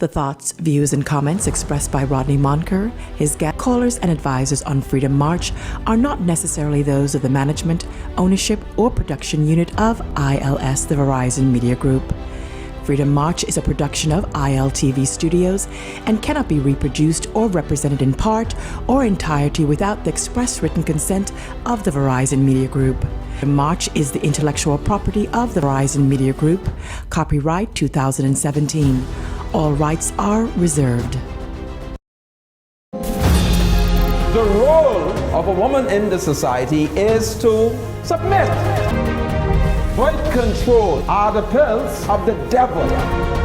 The thoughts, views, and comments expressed by Rodney Moncur, his guest callers, and advisors on Freedom March are not necessarily those of the management, ownership, or production unit of ILS, the Verizon Media Group. Freedom March is a production of ILTV Studios and cannot be reproduced or represented in part or entirety without the express written consent of the Verizon Media Group. Freedom March is the intellectual property of the Verizon Media Group. Copyright 2017. All rights are reserved. The role of a woman in the society is to submit. Birth control are the pills of the devil.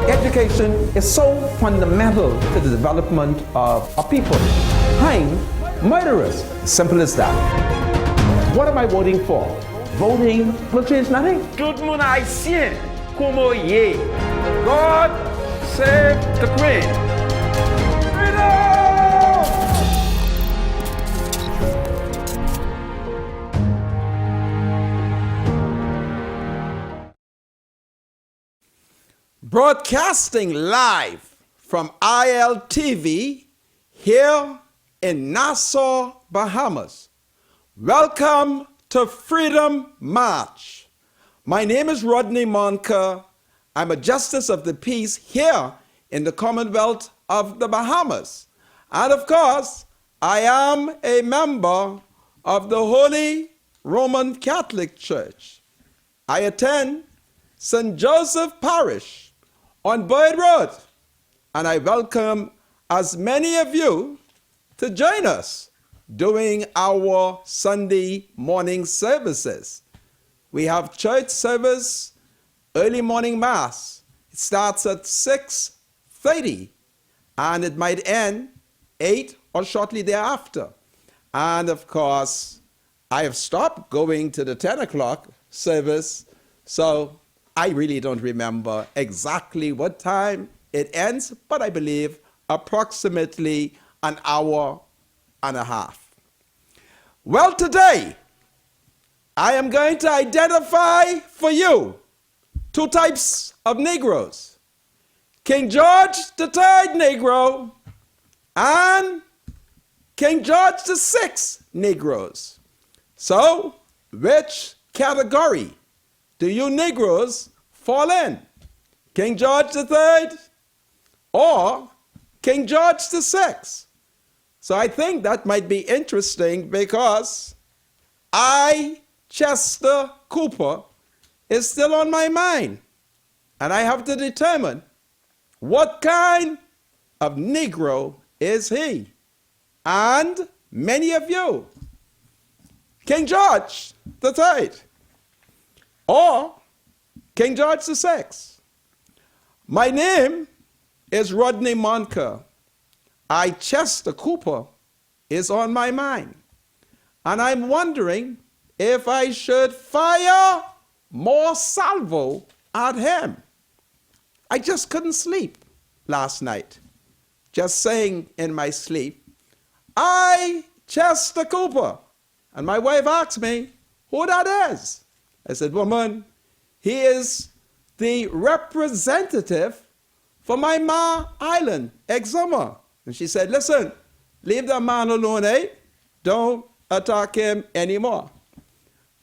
Education is so fundamental to the development of a people. Hang murderers. Simple as that. What am I voting for? Voting will change nothing. Tout le monde haïtien, como yé. God save the Queen. Broadcasting live from ILTV here in Nassau, Bahamas. Welcome to Freedom March. My name is Rodney Moncur. I'm a Justice of the Peace here in the Commonwealth of the Bahamas. And of course, I am a member of the Holy Roman Catholic Church. I attend St. Joseph Parish on Boyd Road, and I welcome as many of you to join us during our Sunday morning services. We have church service, early morning mass. It starts at 6:30 and it might end 8 or shortly thereafter. And of course, I have stopped going to the 10 o'clock service, so I really don't remember exactly what time it ends, but I believe approximately an hour and a half. Well, today, I am going to identify for you two types of Negroes. King George III Negro and King George VI Negroes. So, which category do you Negroes fall in? King George III or King George VI? So I think that might be interesting because I, Chester Cooper, is still on my mind. And I have to determine what kind of Negro is he. And many of you, King George III or King George VI. My name is Rodney Moncur. I, Chester Cooper, is on my mind. And I'm wondering if I should fire more salvo at him. I just couldn't sleep last night. Just saying in my sleep, I, Chester Cooper. And my wife asked me who that is. I said, woman, he is the representative for my Ma Island, Exuma. And she said, listen, leave that man alone, eh? Don't attack him anymore.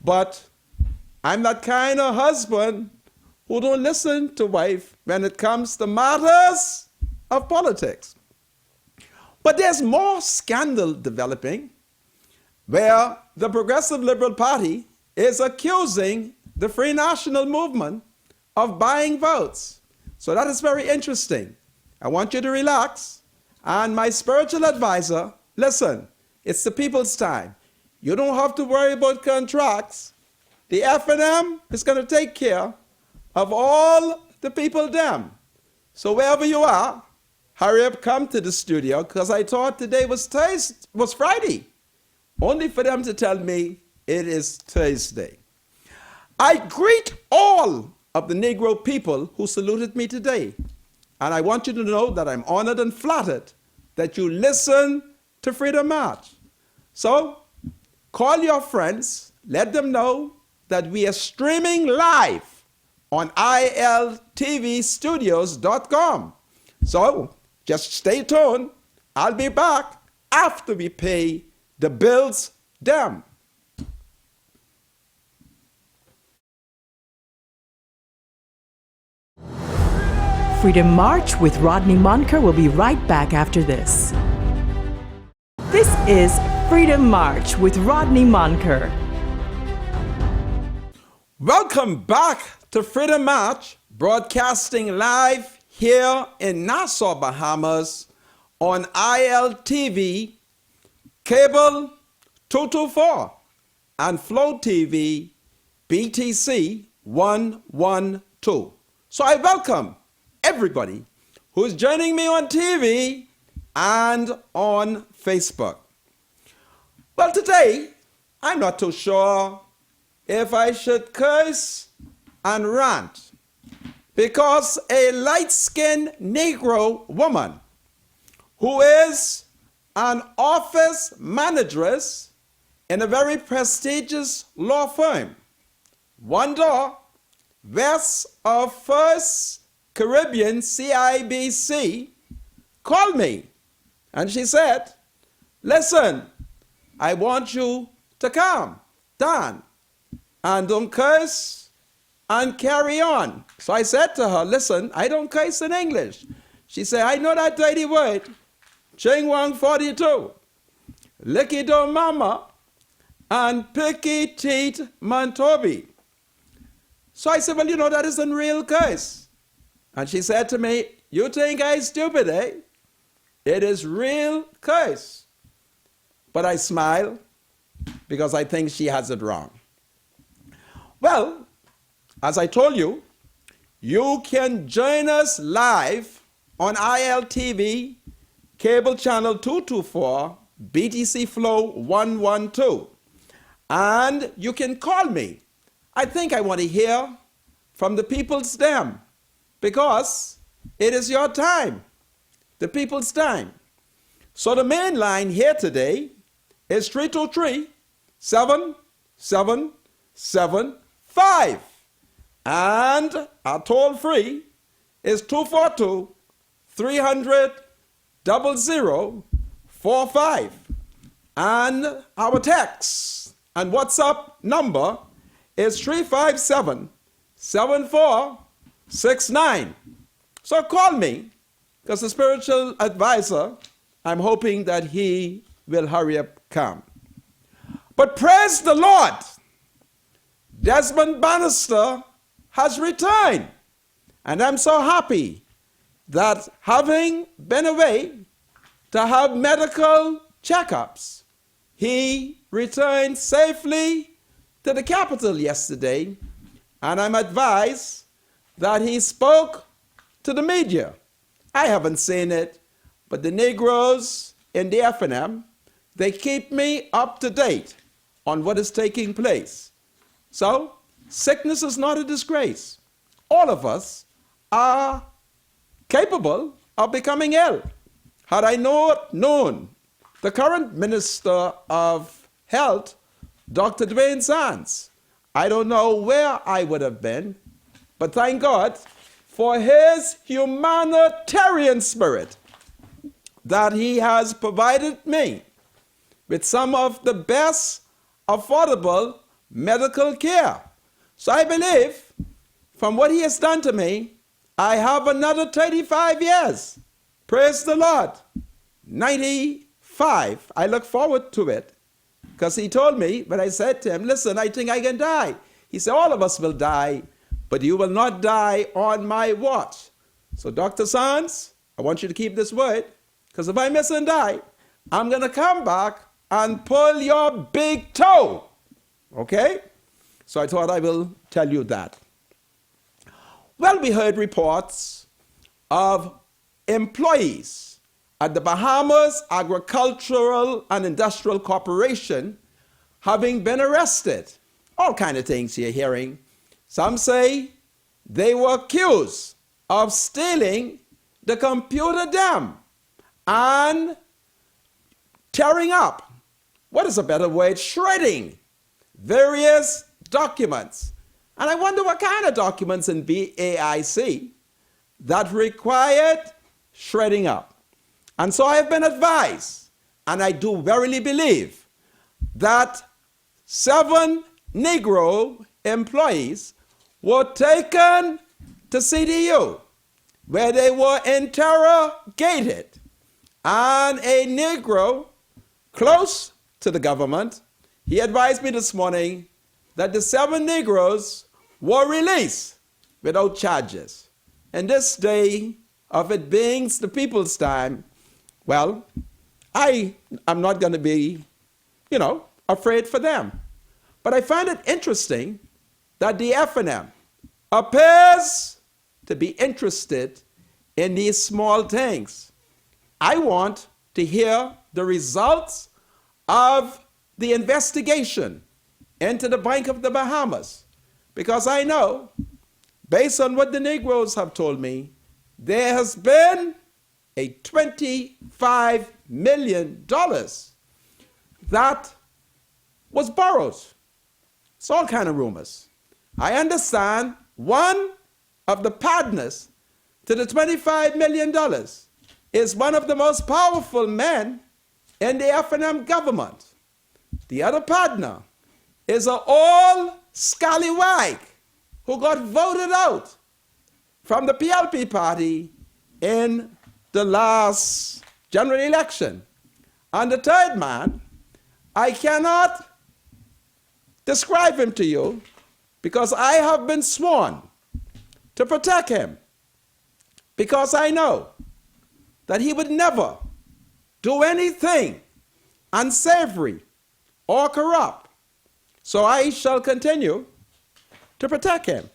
But I'm that kind of husband who don't listen to wife when it comes to matters of politics. But there's more scandal developing where the Progressive Liberal Party is accusing the Free National Movement of buying votes. So that is very interesting. I want you to relax. And my spiritual advisor, listen, it's the people's time. You don't have to worry about contracts. The F&M is going to take care of all the people them. So wherever you are, hurry up, come to the studio, because I thought today was Friday. Only for them to tell me it is Thursday. I greet all of the Negro people who saluted me today. And I want you to know that I'm honored and flattered that you listen to Freedom March. So call your friends, let them know that we are streaming live on iltvstudios.com. So just stay tuned. I'll be back after we pay the bills them. Freedom March with Rodney Moncur will be right back after this. This is Freedom March with Rodney Moncur. Welcome back to Freedom March, broadcasting live here in Nassau, Bahamas on ILTV, Cable 224, and Flow TV, BTC 112. So I welcome everybody who's joining me on TV and on Facebook. Well, today, I'm not too sure if I should curse and rant, because a light-skinned Negro woman who is an office manageress in a very prestigious law firm, one door west of First Caribbean CIBC, called me and she said, listen, I want you to calm down and don't curse and carry on. So I said to her, listen, I don't curse in English. She said, I know that dirty word, Ching Wang 42, Licky Do Mama, and Picky Teeth Mantobi. So I said, well, you know, that isn't real curse. And she said to me, you think I'm stupid, eh? It is real curse. But I smile because I think she has it wrong. Well, as I told you, you can join us live on ILTV, cable channel 224, BTC Flow 112. And you can call me. I think I want to hear from the people's them, because it is your time, the people's time. So the main line here today is 323-7775. And our toll free is 242-300-0045. And our text and WhatsApp number is 357-7469. So call me, because the spiritual advisor, I'm hoping that he will hurry up come. But praise the Lord, Desmond Bannister has returned. And I'm so happy that, having been away to have medical checkups, he returned safely to the capital yesterday. And I'm advised that he spoke to the media. I haven't seen it, but the Negroes in the F&M, they keep me up to date on what is taking place. So, sickness is not a disgrace. All of us are capable of becoming ill. Had I known the current Minister of Health, Dr. Dwayne Sands, I don't know where I would have been, but thank God for his humanitarian spirit that he has provided me with some of the best affordable medical care. So I believe, from what he has done to me, I have another 35 years. Praise the Lord. 95. I look forward to it. Because he told me, when I said to him, listen, I think I can die. He said, all of us will die, but you will not die on my watch. So Dr. Sands, I want you to keep this word, because if I miss and die, I'm going to come back and pull your big toe. Okay? So I thought I will tell you that. Well, we heard reports of employees at the Bahamas Agricultural and Industrial Corporation having been arrested. All kind of things you're hearing. Some say they were accused of stealing the computer dam and tearing up, what is a better word, shredding various documents. And I wonder what kind of documents in BAIC that required shredding up. And so I have been advised, and I do verily believe, that 7 Negro employees were taken to CDU, where they were interrogated, and a Negro close to the government, he advised me this morning that the 7 Negroes were released without charges. And this day of it being the people's time, well, I am not going to be, afraid for them. But I find it interesting that the F&M appears to be interested in these small things. I want to hear the results of the investigation into the Bank of the Bahamas, because I know, based on what the Negroes have told me, there has been a $25 million that was borrowed. It's all kind of rumors. I understand one of the partners to the $25 million is one of the most powerful men in the F&M government. The other partner is an old scallywag who got voted out from the PLP party in the last general election. And the third man, I cannot describe him to you because I have been sworn to protect him, because I know that he would never do anything unsavory or corrupt. So I shall continue to protect him.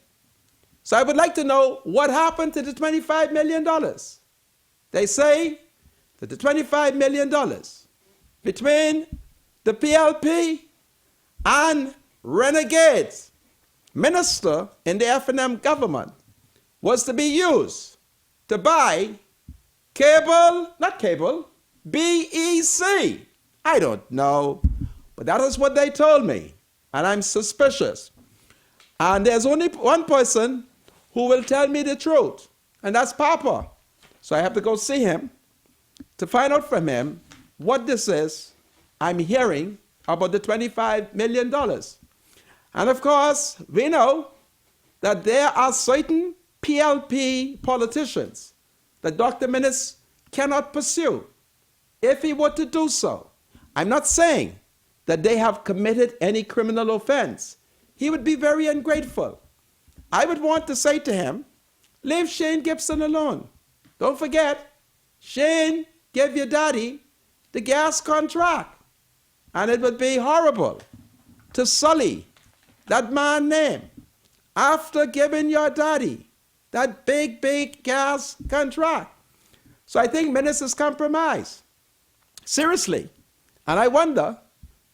So I would like to know what happened to the $25 million. They say that the $25 million between the PLP and renegade minister in the F&M government was to be used to buy BEC. I don't know, but that is what they told me, and I'm suspicious. And there's only one person who will tell me the truth, and that's Papa. So I have to go see him to find out from him what this is I'm hearing about the $25 million. And of course, we know that there are certain PLP politicians that Dr. Minnis cannot pursue if he were to do so. I'm not saying that they have committed any criminal offense. He would be very ungrateful. I would want to say to him, leave Shane Gibson alone. Don't forget, Shane gave your daddy the gas contract. And it would be horrible to sully that man's name after giving your daddy that big, big gas contract. So I think Minnis is compromised. Seriously. And I wonder,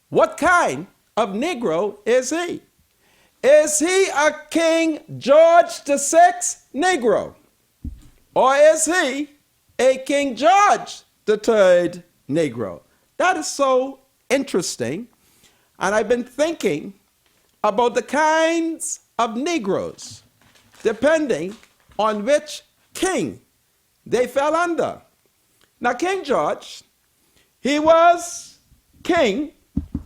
what kind of Negro is he? Is he a King George VI Negro? Or is he a King George III Negro? That is so interesting. And I've been thinking about the kinds of Negroes, depending on which king they fell under. Now, King George, he was king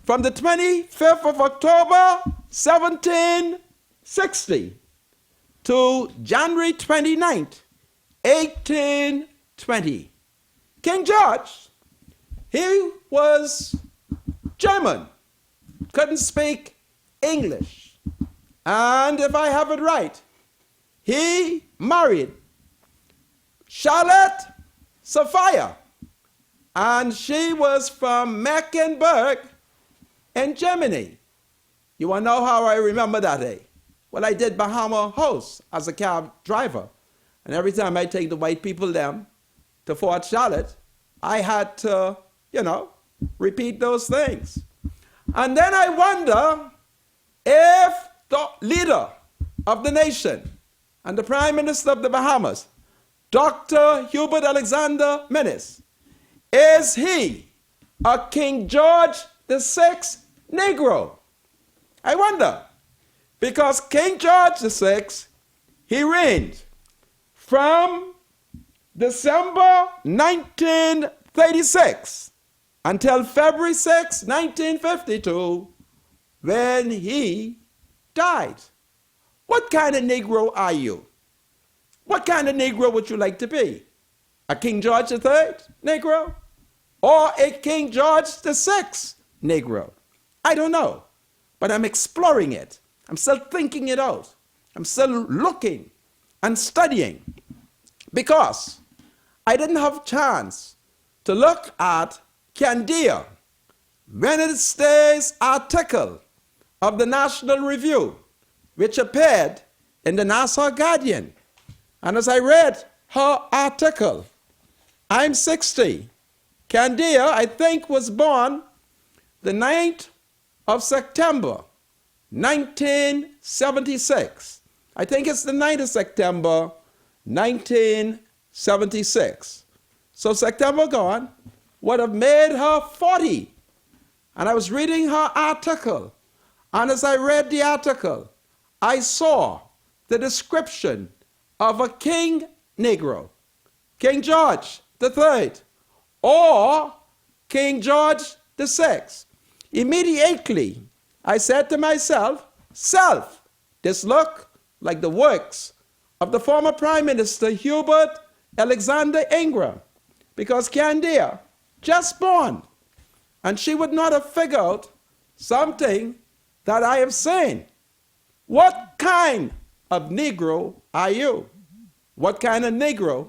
from the 25th of October, 1760 to January 29th, 1820. King George, he was German, couldn't speak English. And if I have it right, he married Charlotte Sophia, and she was from Mecklenburg in Germany. You want to know how I remember that day? Well, I did Bahama House as a cab driver. And every time I take the white people down to Fort Charlotte, I had to, repeat those things. And then I wonder if the leader of the nation and the Prime Minister of the Bahamas, Dr. Hubert Alexander Minnis, is he a King George VI Negro? I wonder, because King George VI, he reigned from December 1936 until February 6, 1952, when he died. What kind of Negro are you? What kind of Negro would you like to be? A King George III Negro? Or a King George VI Negro? I don't know, but I'm exploring it. I'm still thinking it out. I'm still looking and studying because I didn't have a chance to look at Candia, Wednesday's article of the National Review, which appeared in the Nassau Guardian. And as I read her article, I'm 60. Candia, I think, was born the 9th of September, 1976. I think it's the 9th of September, 1976. So September gone would have made her 40. And I was reading her article. And as I read the article, I saw the description of a King Negro, King George III, or King George VI. Immediately, I said to myself, self, this look like the works of the former Prime Minister Hubert Alexander Ingram, because Candia, just born, and she would not have figured out something that I have seen. What kind of Negro are you? What kind of Negro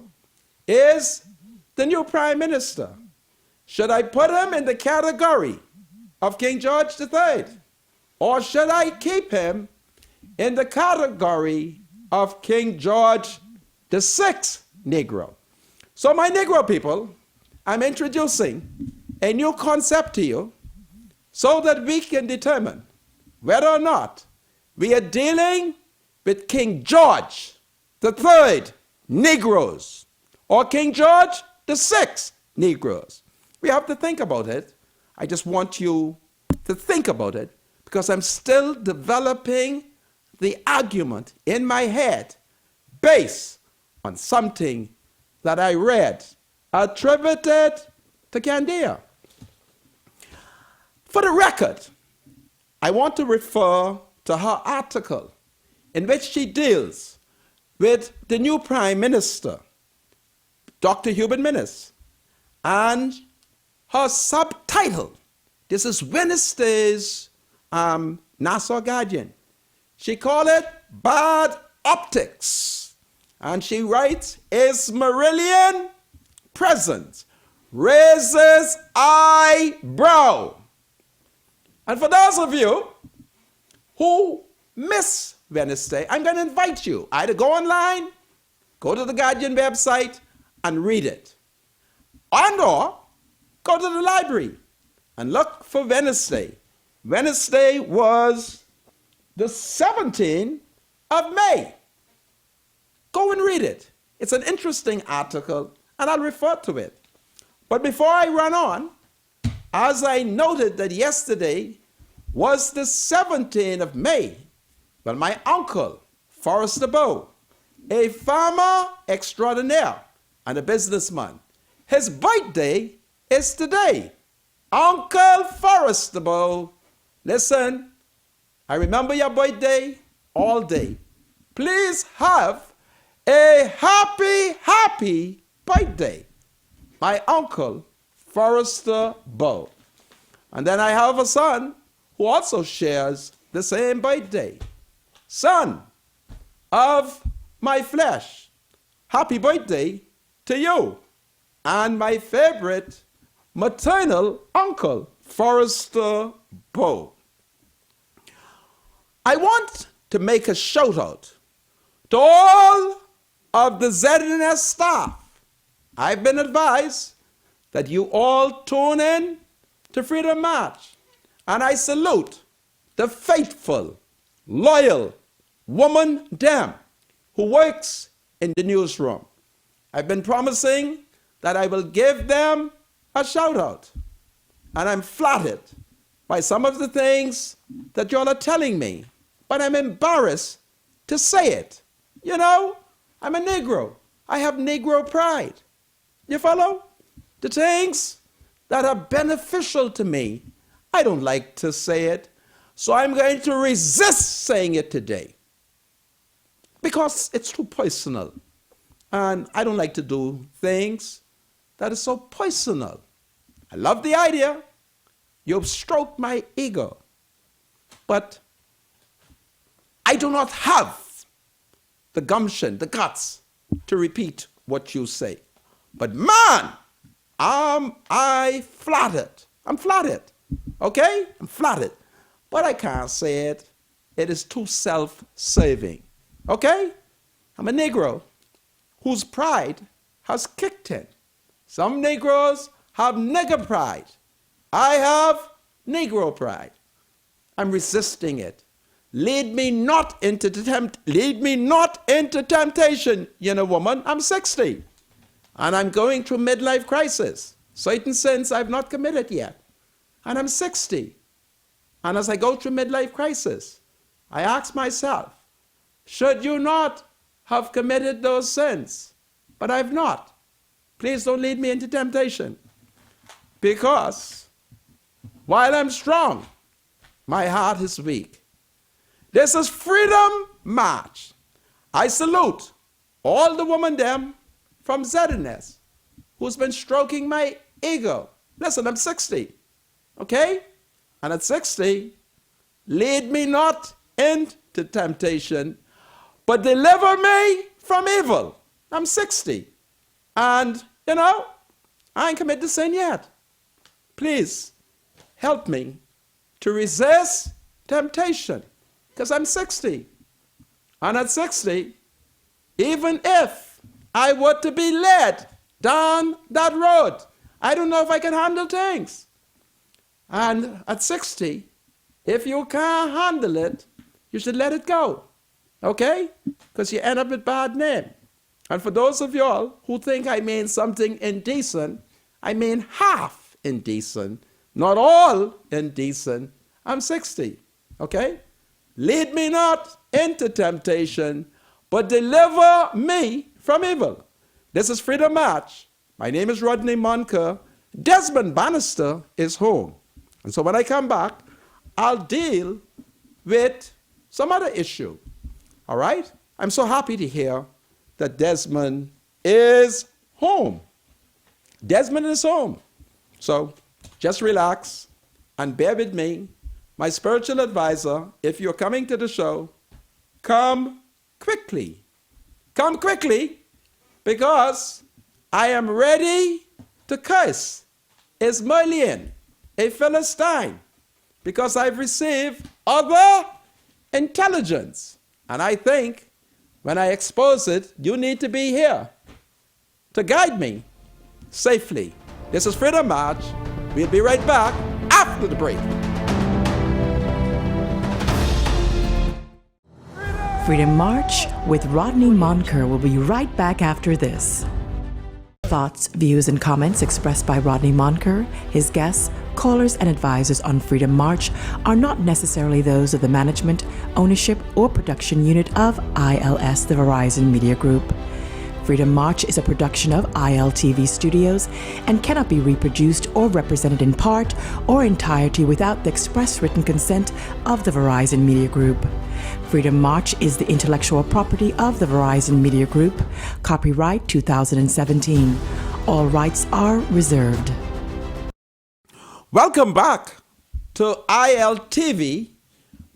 is the new Prime Minister? Should I put him in the category of King George III? Or should I keep him in the category of King George VI Negro? So my Negro people, I'm introducing a new concept to you so that we can determine whether or not we are dealing with King George III Negroes or King George VI Negroes. We have to think about it. I just want you to think about it because I'm still developing the argument in my head based on something that I read attributed to Candia. For the record, I want to refer to her article in which she deals with the new Prime Minister, Dr. Hubert Minnis, and her subtitle. This is Wednesday's Nassau Guardian. She called it Bad Optics. And she writes, Ismarillion present raises eyebrow. And for those of you who miss Wednesday, I'm going to invite you either go online, go to the Guardian website and read it, and or go to the library and look for Wednesday. Wednesday was the 17th of May. Go and read it. It's an interesting article, and I'll refer to it. But before I run on, as I noted that yesterday was the 17th of May, well, my uncle, Forrester Bow, a farmer extraordinaire and a businessman, his birthday is today. Uncle Forrester Bow, listen, I remember your birthday all day. Please have a happy, happy birthday. My uncle, Forrester Bow. And then I have a son who also shares the same birthday. Son of my flesh, happy birthday to you. And my favorite maternal uncle, Forrester Bow. I want to make a shout out to all of the ZNS staff. I've been advised that you all tune in to Freedom March. And I salute the faithful, loyal woman them who works in the newsroom. I've been promising that I will give them a shout out. And I'm flattered by some of the things that y'all are telling me, but I'm embarrassed to say it. You know, I'm a Negro. I have Negro pride. You follow? The things that are beneficial to me, I don't like to say it, so I'm going to resist saying it today because it's too personal. And I don't like to do things that are so personal. I love the idea. You've stroked my ego. But I do not have the gumption, the guts to repeat what you say. But man, I flattered. I'm flattered. Okay? I'm flattered. But I can't say it. It is too self-serving. Okay? I'm a Negro whose pride has kicked in. Some Negroes have nigger pride. I have Negro pride. I'm resisting it. Lead me not into temptation, woman. I'm 60. And I'm going through midlife crisis. Certain sins I've not committed yet. And I'm 60. And as I go through midlife crisis, I ask myself, should you not have committed those sins? But I've not. Please don't lead me into temptation. Because while I'm strong, my heart is weak. This is Freedom March. I salute all the women them from ZNS who's been stroking my ego. Listen, I'm 60, okay? And at 60, lead me not into temptation, but deliver me from evil. I'm 60. And, I ain't committed to sin yet. Please help me to resist temptation because I'm 60. And at 60, even if I were to be led down that road, I don't know if I can handle things. And at 60, if you can't handle it, you should let it go. Okay? Because you end up with bad name. And for those of y'all who think I mean something indecent, I mean half indecent, not all indecent. I'm 60. Okay? Lead me not into temptation, but deliver me from evil. This is Freedom March. My name is Rodney Moncur. Desmond Bannister is home. And so when I come back, I'll deal with some other issue. All right? I'm so happy to hear that Desmond is home. Desmond is home. So just relax and bear with me. My spiritual advisor, if you're coming to the show, come quickly. Come quickly because I am ready to curse Ismailian, a Philistine, because I've received other intelligence. And I think when I expose it, you need to be here to guide me safely. This is Freedom March. We'll be right back after the break. Freedom March with Rodney Moncur will be right back after this. Thoughts, views, and comments expressed by Rodney Moncur, his guests, callers, and advisors on Freedom March are not necessarily those of the management, ownership, or production unit of ILS, the Verizon Media Group. Freedom March is a production of ILTV Studios and cannot be reproduced or represented in part or entirety without the express written consent of the Verizon Media Group. Freedom March is the intellectual property of the Verizon Media Group. Copyright 2017. All rights are reserved. Welcome back to ILTV,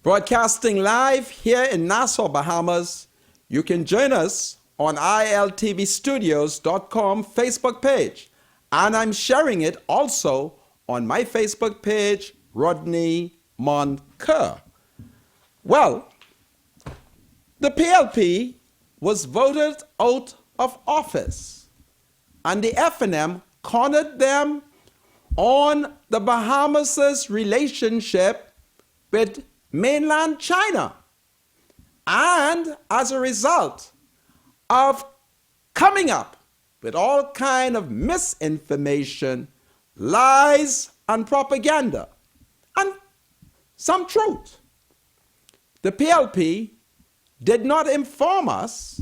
broadcasting live here in Nassau, Bahamas. You can join us on iltvstudios.com Facebook page. And I'm sharing it also on my Facebook page, Rodney Moncur. Well, the PLP was voted out of office, and the FNM cornered them on the Bahamas' relationship with mainland China. And as a result of coming up with all kind of misinformation, lies, and propaganda, and some truth, the PLP did not inform us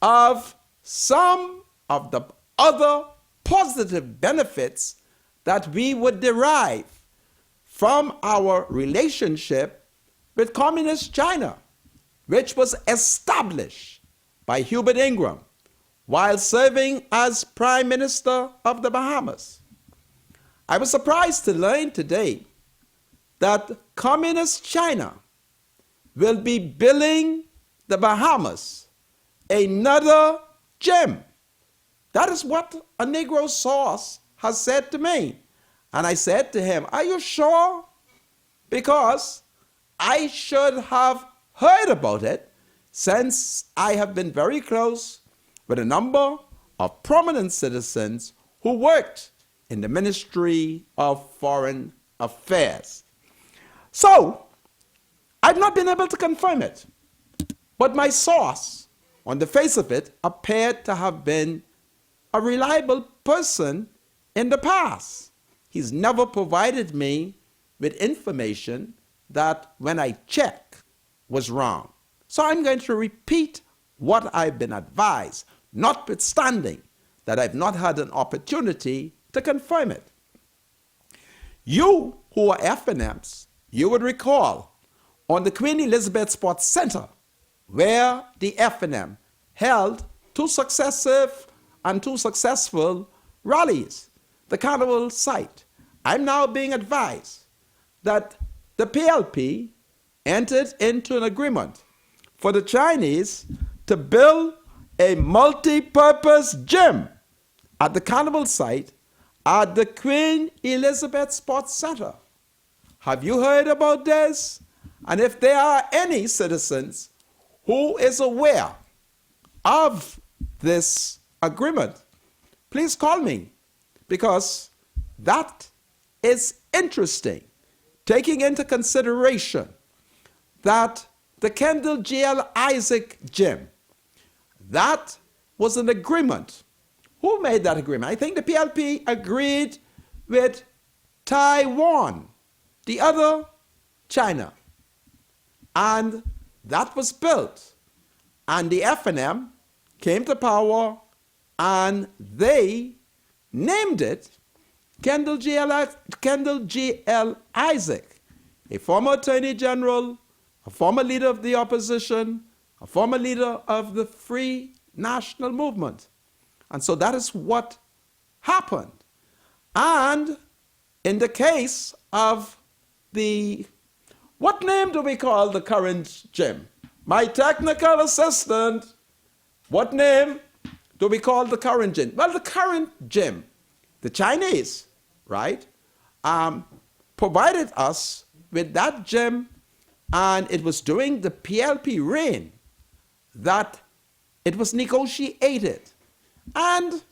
of some of the other positive benefits that we would derive from our relationship with Communist China, which was established by Hubert Ingram while serving as Prime Minister of the Bahamas. I was surprised to learn today that Communist China will be billing the Bahamas another gem. That is what a Negro source has said to me. And I said to him, are you sure? Because I should have heard about it, since I have been very close with a number of prominent citizens who worked in the Ministry of Foreign Affairs. So, I've not been able to confirm it, but my source, on the face of it, appeared to have been a reliable person in the past. He's never provided me with information that, when I check, was wrong. So I'm going to repeat what I've been advised, notwithstanding that I've not had an opportunity to confirm it. You who are FNMs, you would recall on the Queen Elizabeth Sports Center, where the FNM held two successive and two successful rallies, the carnival site. I'm now being advised that the PLP entered into an agreement for the Chinese to build a multi-purpose gym at the carnival site at the Queen Elizabeth Sports Center. Have you heard about this? And if there are any citizens who is aware of this agreement, please call me, because that is interesting, taking into consideration that the Kendall G.L. Isaac gym, that was an agreement. Who made that agreement? I think the PLP agreed with Taiwan, the other China. And that was built. And the FNM came to power and they named it Kendall G.L. Isaac, a former Attorney General, a former leader of the opposition, a former leader of the Free National Movement. And so that is what happened. And in the case of what name do we call the current gym? My technical assistant, what name do we call the current gym? Well, the current gym, the Chinese, right, provided us with that gym, and it was during the PLP reign that it was negotiated and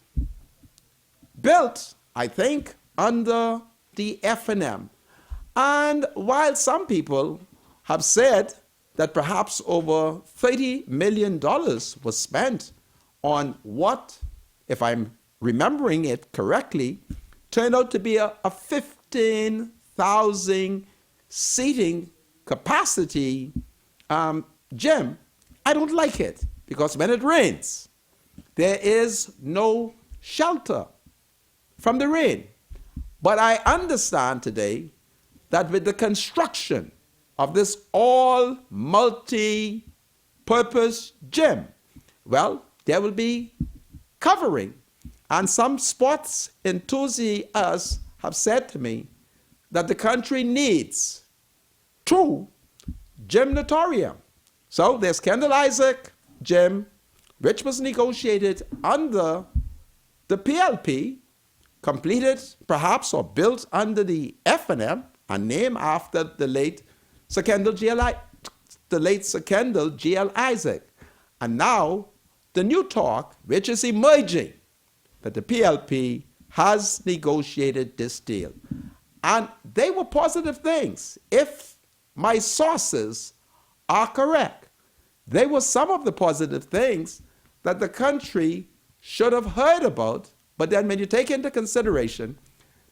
built, I think, under the FNM. And while some people have said that perhaps over $30 million was spent on what, if I'm remembering it correctly, turned out to be a 15,000 seating capacity gym, I don't like it, because when it rains, there is no shelter from the rain. But I understand today that with the construction of this all multi-purpose gym, well, there will be covering. And some sports enthusiasts have said to me that the country needs 2 gymnatorium. So there's Kendall Isaac gym, which was negotiated under the PLP, completed perhaps or built under the FNM, and named after the late Sir Kendall G.L. Isaac. And now the new talk, which is emerging, that the PLP has negotiated this deal. And they were positive things. If my sources are correct, they were some of the positive things that the country should have heard about. But then when you take into consideration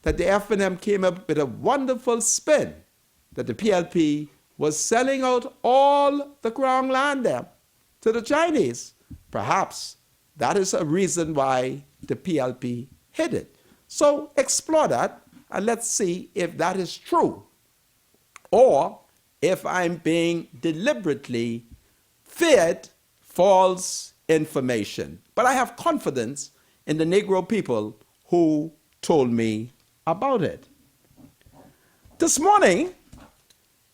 that the FNM came up with a wonderful spin, that the PLP was selling out all the Crown land there to the Chinese, perhaps that is a reason why the PLP hid it. So explore that and let's see if that is true or if I'm being deliberately fed false information. But I have confidence in the Negro people who told me about it. This morning,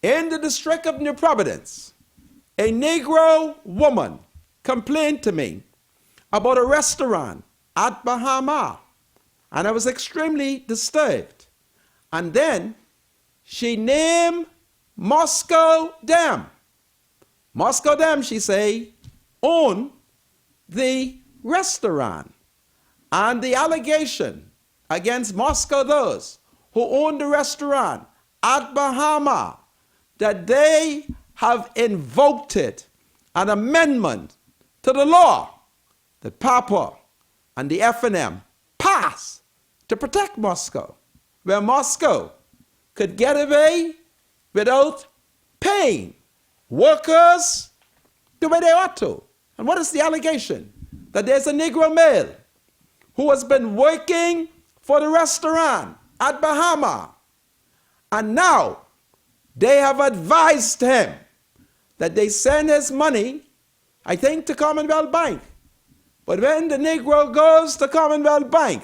in the district of New Providence, a Negro woman complained to me about a restaurant at Bahama, and I was extremely disturbed. And then she named Moscow Dam. Moscow Dam, she say, owned the restaurant. And the allegation against Moscow, those who own the restaurant at Bahama, that they have invoked an amendment to the law that Papa and the FNM passed to protect Moscow, where Moscow could get away without paying workers the way they ought to. And what is the allegation? That there's a Negro male who has been working for the restaurant at Bahama, and now they have advised him that they send his money, I think, to Commonwealth Bank. But when the Negro goes to Commonwealth Bank,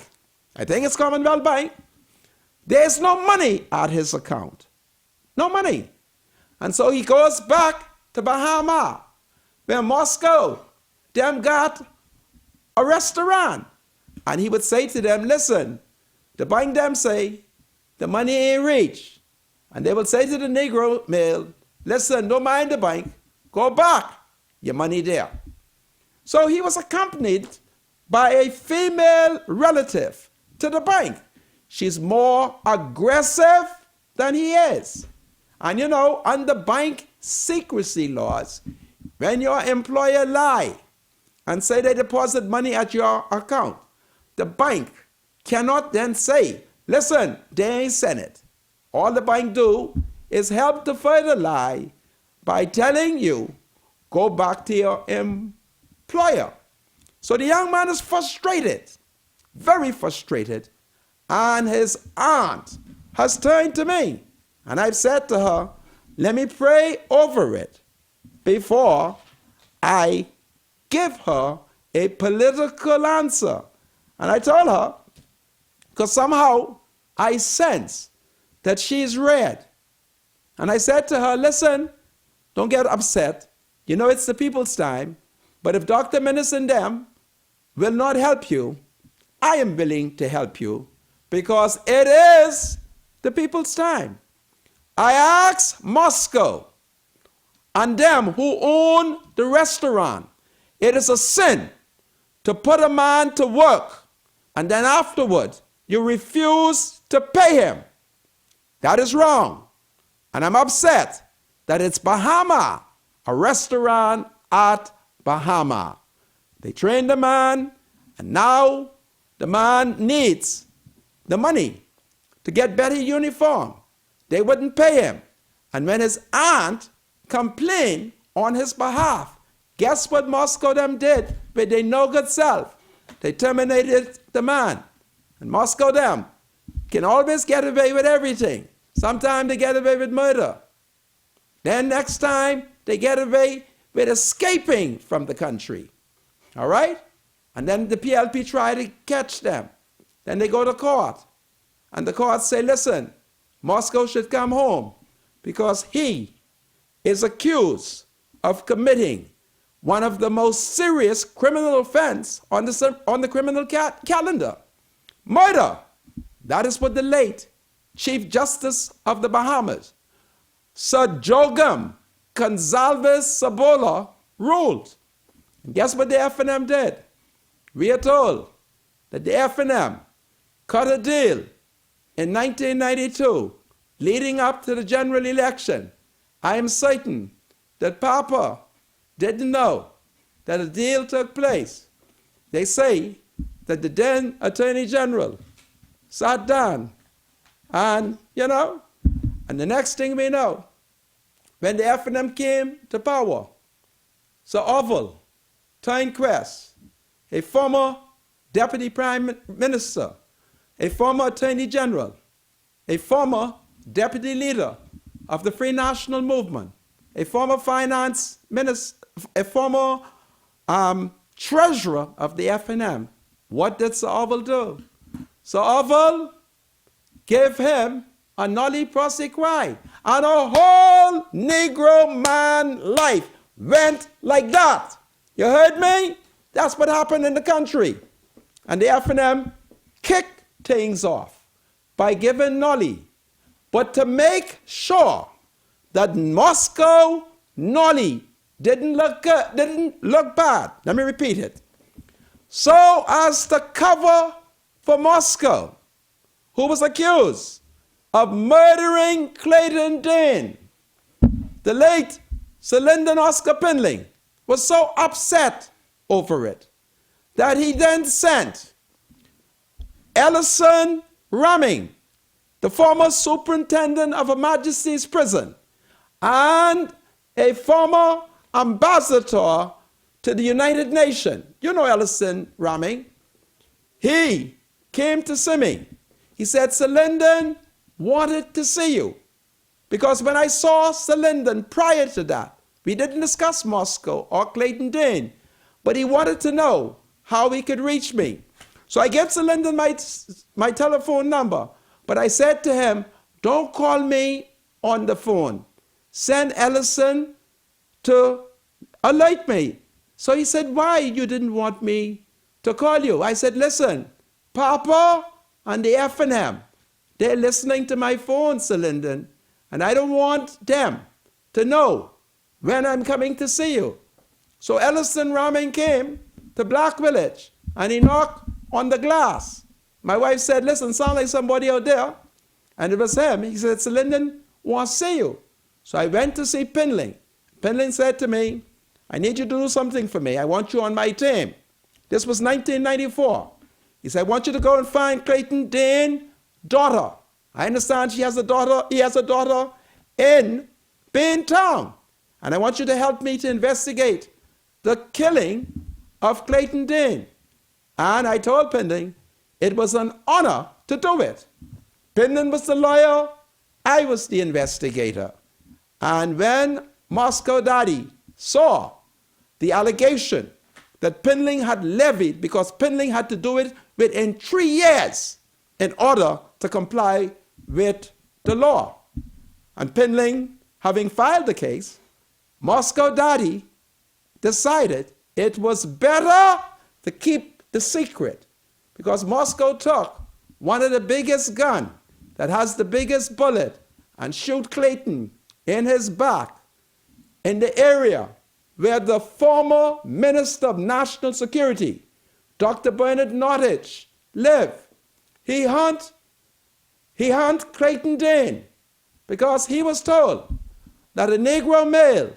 I think it's Commonwealth Bank, there's no money at his account. No money. And so he goes back to Bahama, where Moscow, them got a restaurant. And he would say to them, listen, the bank them say, the money ain't reached. And they would say to the Negro male, listen, don't mind the bank, go back, your money there. So he was accompanied by a female relative to the bank. She's more aggressive than he is. And you know, under bank secrecy laws, when your employer lie and say they deposit money at your account, the bank cannot then say, listen, they ain't sent it. All the bank do is help to further lie by telling you, go back to your employer. So the young man is frustrated, very frustrated, and his aunt has turned to me. And I've said to her, let me pray over it before I give her a political answer. And I told her, because somehow I sense that she's red. And I said to her, listen, don't get upset. You know it's the people's time. But if Dr. Minnis and them will not help you, I am willing to help you because it is the people's time. I asked Moscow and them who own the restaurant, it is a sin to put a man to work and then afterward you refuse to pay him. That is wrong. And I'm upset that it's Bahama, a restaurant at Bahama. They trained the man, and now the man needs the money to get better uniform. They wouldn't pay him. And when his aunt complained on his behalf, guess what Moscow them did with their no good self? They terminated the man. And Moscow them can always get away with everything. Sometimes they get away with murder. Then next time they get away with escaping from the country. All right? And then the PLP try to catch them. Then they go to court. And the court say, listen, Moscow should come home because he is accused of committing one of the most serious criminal offense on the criminal calendar. Murder. That is what the late Chief Justice of the Bahamas, Sir Jogam Gonsalves Sabola, ruled. And guess what the FNM did? We are told that the FNM cut a deal in 1992 leading up to the general election. I am certain that Papa didn't know that a deal took place. They say that the then Attorney General sat down and, and the next thing we know, when the FNM came to power, Sir Oval, Turnquest, a former deputy prime minister, a former attorney general, a former deputy leader of the Free National Movement, a former finance minister, a former treasurer of the FNM. What did Sir Oval do? Sir Oval gave him a nolli prosequi, and a whole Negro man life went like that. You heard me? That's what happened in the country. And the FNM kicked things off by giving nolli. But to make sure that Moscow nolli didn't look bad, let me repeat it. So as to cover for Moscow, who was accused of murdering Clayton Dane, the late Sir Lyndon Oscar Pinling was so upset over it that he then sent Ellison Ramming, the former superintendent of Her Majesty's Prison, and a former ambassador to the United Nations. You know Ellison Ramming. He came to see me. He said, Sir Lyndon wanted to see you. Because when I saw Sir Lyndon prior to that, we didn't discuss Moscow or Clayton Dane, but he wanted to know how he could reach me. So I gave Sir Lyndon my telephone number, but I said to him, don't call me on the phone. Send Ellison to alert me. So he said, why you didn't want me to call you? I said, listen, Papa and the FNM, they're listening to my phone, Sir Lyndon, and I don't want them to know when I'm coming to see you. So Ellison Ramming came to Black Village, and he knocked on the glass. My wife said, listen, sound like somebody out there. And it was him. He said, Sir Lyndon wants to see you. So I went to see Pinling. Pinling said to me, I need you to do something for me. I want you on my team. This was 1994. He said, I want you to go and find Clayton Dane's daughter. I understand he has a daughter in Baintown. And I want you to help me to investigate the killing of Clayton Dane. And I told Pinling it was an honor to do it. Pinling was the lawyer, I was the investigator. And when Moscow Daddy saw the allegation that Pinling had levied, because Pinling had to do it within 3 years in order to comply with the law. And Pinling, having filed the case, Moscow Daddy decided it was better to keep the secret, because Moscow took one of the biggest guns that has the biggest bullet and shoot Clayton in his back in the area where the former Minister of National Security, Dr. Bernard Nottage, lived. He hunt Clayton Dane because he was told that a Negro male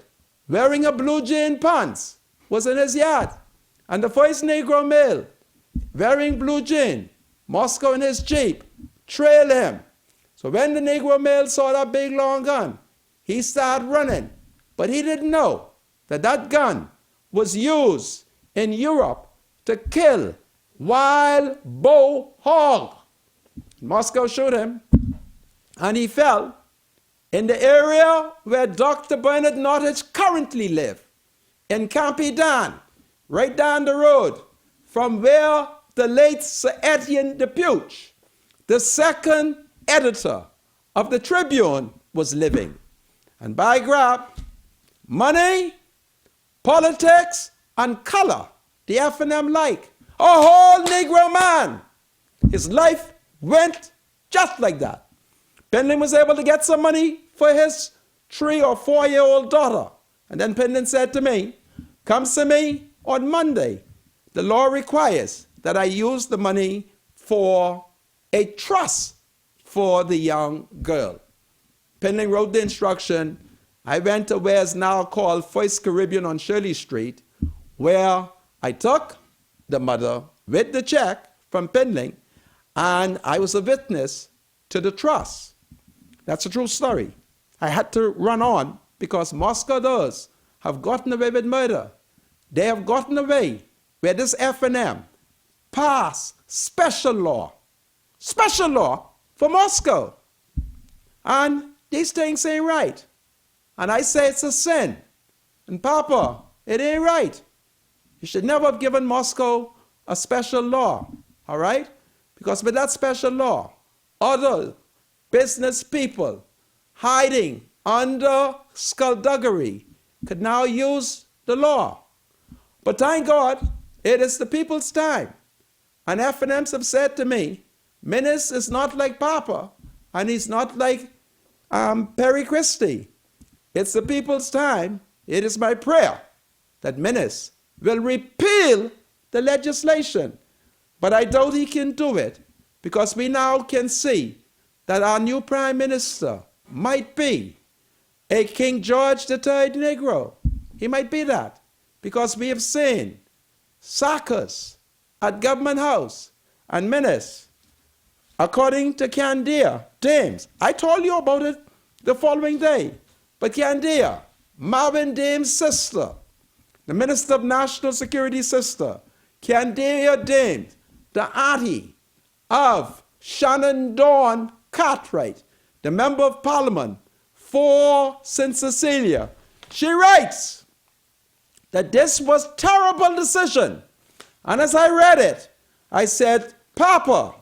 wearing a blue jean pants was in his yard. And the first Negro male wearing blue jean, Moscow in his Jeep, trailed him. So when the Negro male saw that big long gun, he started running. But he didn't know that that gun was used in Europe to kill wild boar hog. Moscow shot him, and he fell in the area where Dr. Bernard Nottage currently lives, in Campy Dan, right down the road from where the late Sir Etienne Depuch, the second editor of the Tribune, was living. And by grab, money, politics, and color, the FNM like. A whole Negro man. His life went just like that. Pinling was able to get some money for his 3 or 4-year-old daughter. And then Pinling said to me, come see me on Monday. The law requires that I use the money for a trust for the young girl. Pinling wrote the instruction. I went to where is now called First Caribbean on Shirley Street, where I took the mother with the check from Pinling, and I was a witness to the trust. That's a true story. I had to run on because Moscow does have gotten away with murder. They have gotten away where this FNM passed special law for Moscow. And these things ain't right. And I say it's a sin. And Papa, it ain't right. You should never have given Moscow a special law, all right? Because with that special law, other business people hiding under skullduggery could now use the law. But thank God, it is the people's time. And FNMs have said to me, Menace is not like Papa, and he's not like Perry Christie. It's the people's time. It is my prayer that Menace will repeal the legislation. But I doubt he can do it, because we now can see that our new Prime Minister might be a King George III Negro. He might be that, because we have seen Sarkis at Government House and Menace, according to Candia Dames. I told you about it the following day, but Candia, Marvin Dames' sister, the Minister of National Security sister, Candia Dames, the auntie of Shannon Dawn Cartwright, the Member of Parliament for St. Cecilia, she writes that this was a terrible decision. And as I read it, I said, Papa,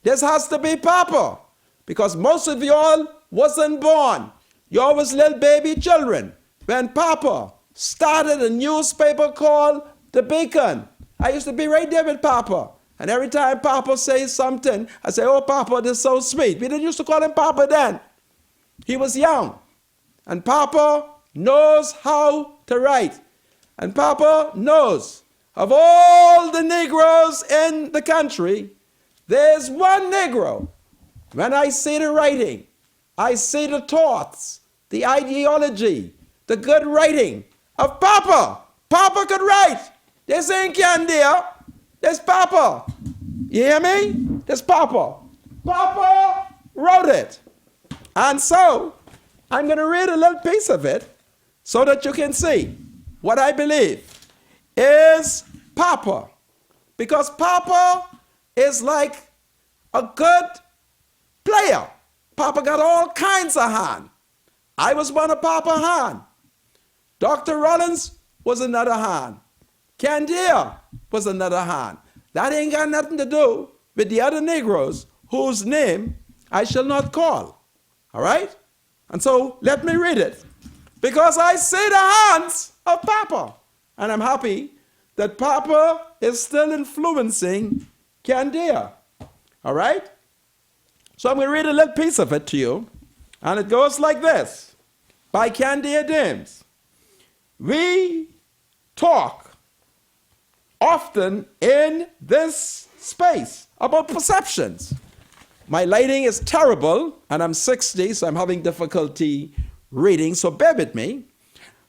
this has to be Papa, because most of y'all wasn't born. Y'all was little baby children when Papa started a newspaper called The Beacon. I used to be right there with Papa. And every time Papa says something, I say, oh, Papa, this is so sweet. We didn't used to call him Papa then. He was young. And Papa knows how to write. And Papa knows of all the Negroes in the country, there's one Negro. When I see the writing, I see the thoughts, the ideology, the good writing of Papa. Papa could write. This ain't Candia. There's Papa. You hear me? There's Papa. Papa wrote it. And so, I'm going to read a little piece of it so that you can see what I believe is Papa. Because Papa is like a good player. Papa got all kinds of hand. I was one of Papa's hand. Dr. Rollins was another hand. Candia was another hand. That ain't got nothing to do with the other Negroes whose name I shall not call. All right? And so let me read it. Because I see the hands of Papa. And I'm happy that Papa is still influencing Candia. All right? So I'm going to read a little piece of it to you. And it goes like this. By Candia Dames. We talk often in this space about perceptions. My lighting is terrible, and I'm 60, so I'm having difficulty reading, so bear with me.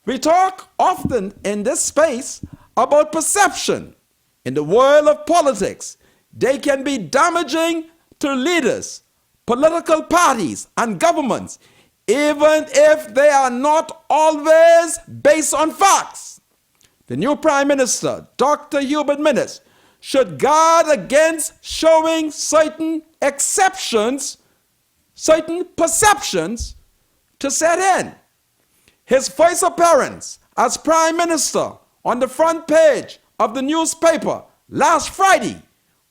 We talk often in this space about perception. In the world of politics, they can be damaging to leaders, political parties, and governments, even if they are not always based on facts. The new Prime Minister, Dr. Hubert Minnis, should guard against showing certain exceptions, certain perceptions to set in. His first appearance as Prime Minister on the front page of the newspaper last Friday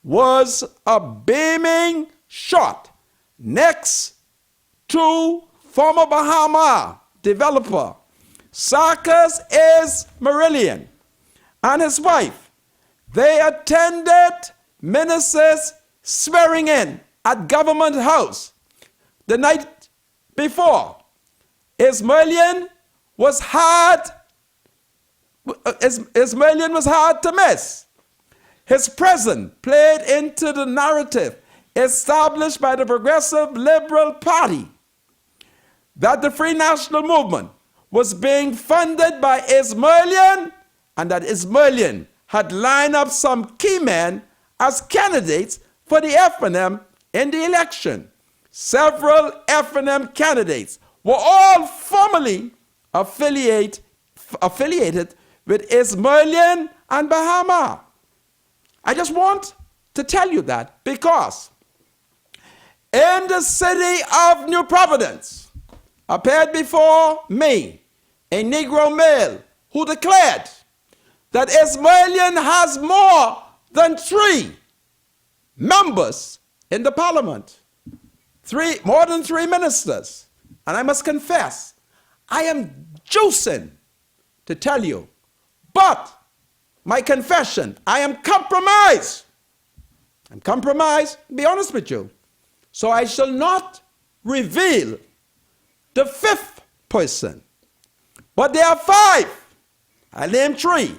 was a beaming shot next to former Bahama developer Sarkis is Marillion and his wife. They attended Menace's swearing in at Government House the night before. Ismailian was hard to miss. His presence played into the narrative established by the Progressive Liberal Party that the Free National Movement was being funded by Ismailian and that Ismailian had lined up some key men as candidates for the FNM in the election. Several FNM candidates were all formally affiliated with Ismailian and Bahama. I just want to tell you that because in the city of New Providence appeared before me a Negro male who declared that Ismailian has more than 3 members in the parliament, more than 3 ministers. And I must confess, I am juicing to tell you, but my confession, I am compromised. I'm compromised, to be honest with you. So I shall not reveal the 5th person. But there are 5. I'll name 3.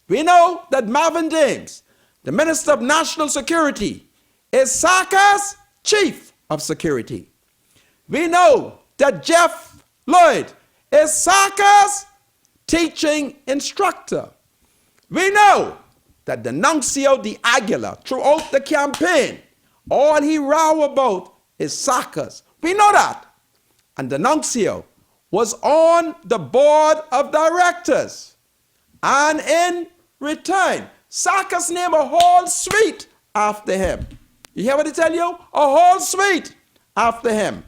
We know that Marvin James, the Minister of National Security, is SACA's Chief of Security. We know that Jeff Lloyd is SACA's teaching instructor. We know that the Nuncio de Aguilar, throughout the campaign, all he row about is SACA's. We know that. And the Nuncio was on the board of directors. And in return, SACA's named a whole suite after him. You hear what I tell you? A whole suite after him.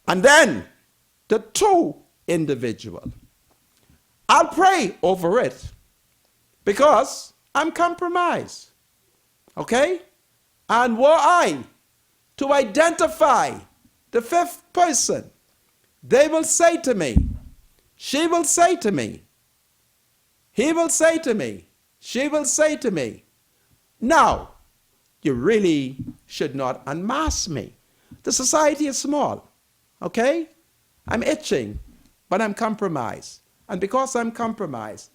And then the 2 individual. I'll pray over it because I'm compromised. Okay? And were I to identify the 5th person, they will say to me, she will say to me, he will say to me, she will say to me, now, you really should not unmask me. The society is small, okay? I'm itching, but I'm compromised. And because I'm compromised,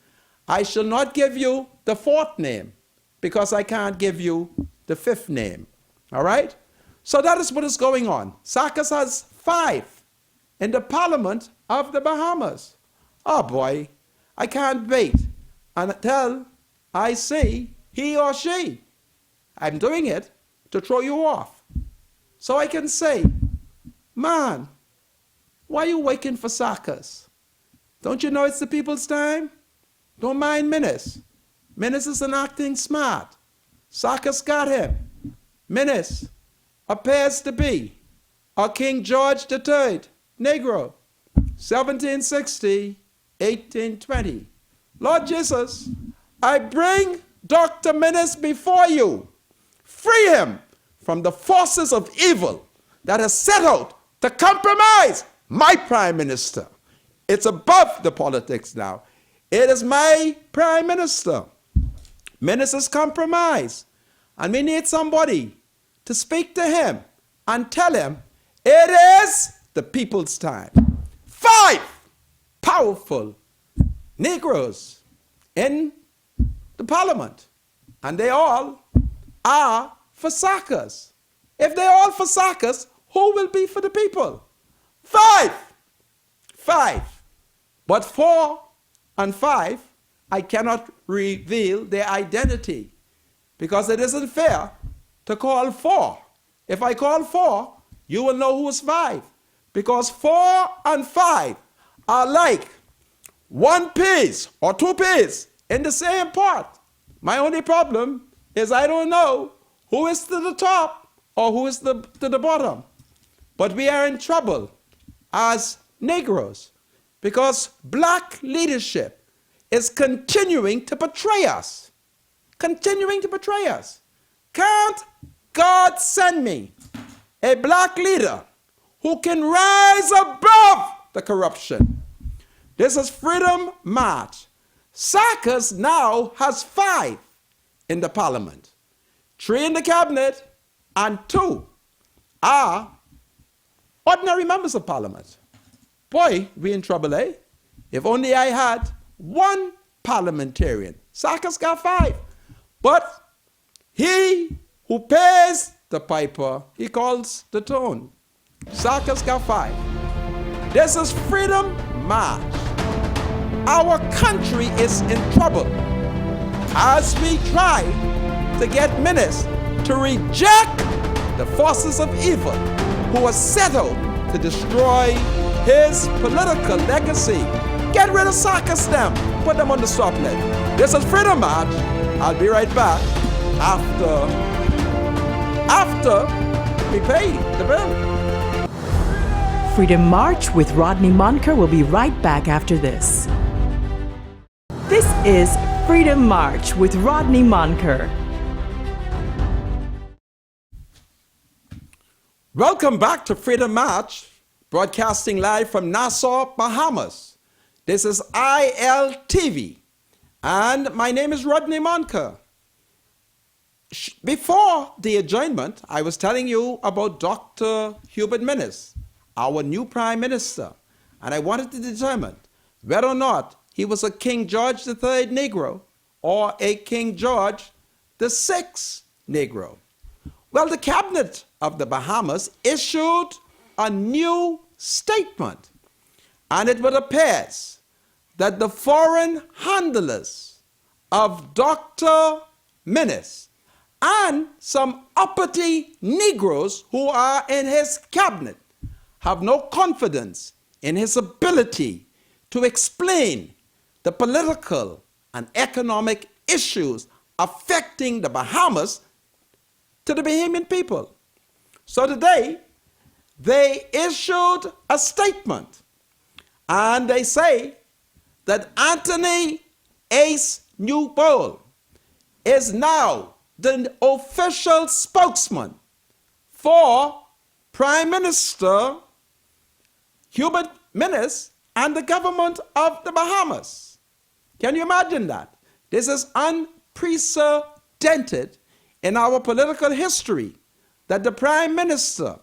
I shall not give you the 4th name because I can't give you the 5th name, all right? So that is what is going on. SACA's has 5 in the Parliament of the Bahamas. Oh boy, I can't wait until I see he or she. I'm doing it to throw you off. So I can say, man, why are you waiting for SACA's? Don't you know it's the people's time? Don't mind Minnis. Minnis isn't acting smart. SACA's got him. Minnis appears to be a King George III, Negro, 1760, 1820. Lord Jesus, I bring Dr. Minnis before you. Free him from the forces of evil that has set out to compromise my prime minister. It's above the politics now. It is my prime minister. Minnis is compromised. And we need somebody to speak to him and tell him it is the people's time. 5 powerful Negroes in the parliament. And they all are for SACA's. If they're all for SACA's, who will be for the people? 5. But 4 and 5, I cannot reveal their identity because it isn't fair to call 4. If I call 4, you will know who is 5 because 4 and 5 are like 1 piece or 2 pieces in the same pot. My only problem is I don't know who is to the top or who is to the bottom. But we are in trouble as Negroes because black leadership is continuing to betray us. Continuing to betray us. Can't God send me a black leader who can rise above the corruption? This is Freedom March. SACA's now has 5 in the parliament, 3 in the cabinet, and 2 are ordinary members of parliament. Boy, we in trouble, eh? If only I had 1 parliamentarian. SACA's got 5. But he who pays the piper, he calls the tone. SACA's got 5. This is Freedom March. Our country is in trouble as we try to get Minnis to reject the forces of evil who are set out to destroy his political legacy. Get rid of SACA's them. Put them on the stoplight. This is Freedom March. I'll be right back after we pay the bill. Freedom March with Rodney Moncur will be right back after this. This is Freedom March with Rodney Moncur. Welcome back to Freedom March, broadcasting live from Nassau, Bahamas. This is ILTV, and my name is Rodney Moncur. Before the adjournment, I was telling you about Dr. Hubert Minnis, our new Prime Minister, and I wanted to determine whether or not he was a King George III Negro or a King George VI Negro. Well, the cabinet of the Bahamas issued a new statement, and it would appear that the foreign handlers of Dr. Minnis and some uppity Negroes who are in his cabinet have no confidence in his ability to explain the political and economic issues affecting the Bahamas to the Bahamian people. So today, they issued a statement, and they say that Anthony Ace Newbold is now the official spokesman for Prime Minister Hubert Minnis and the government of the Bahamas. Can you imagine that? This is unprecedented in our political history, that the Prime Minister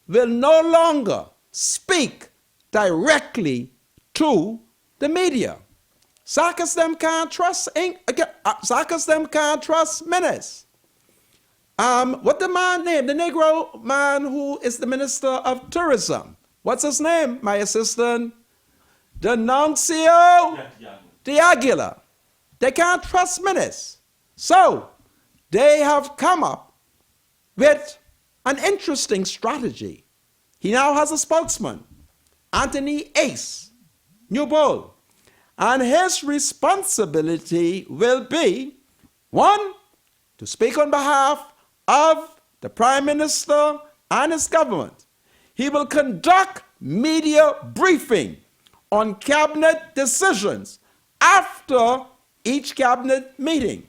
will no longer speak directly to the media. Sarkis them can't trust Minnis. What the man named, the Negro man who is the Minister of Tourism, what's his name, my assistant? Denuncio de Aguilar. They can't trust Minnis. So they have come up with an interesting strategy. He now has a spokesman, Anthony Ace Newbold, and his responsibility will be, one, to speak on behalf of the Prime Minister and his government. He will conduct media briefing on cabinet decisions after each cabinet meeting.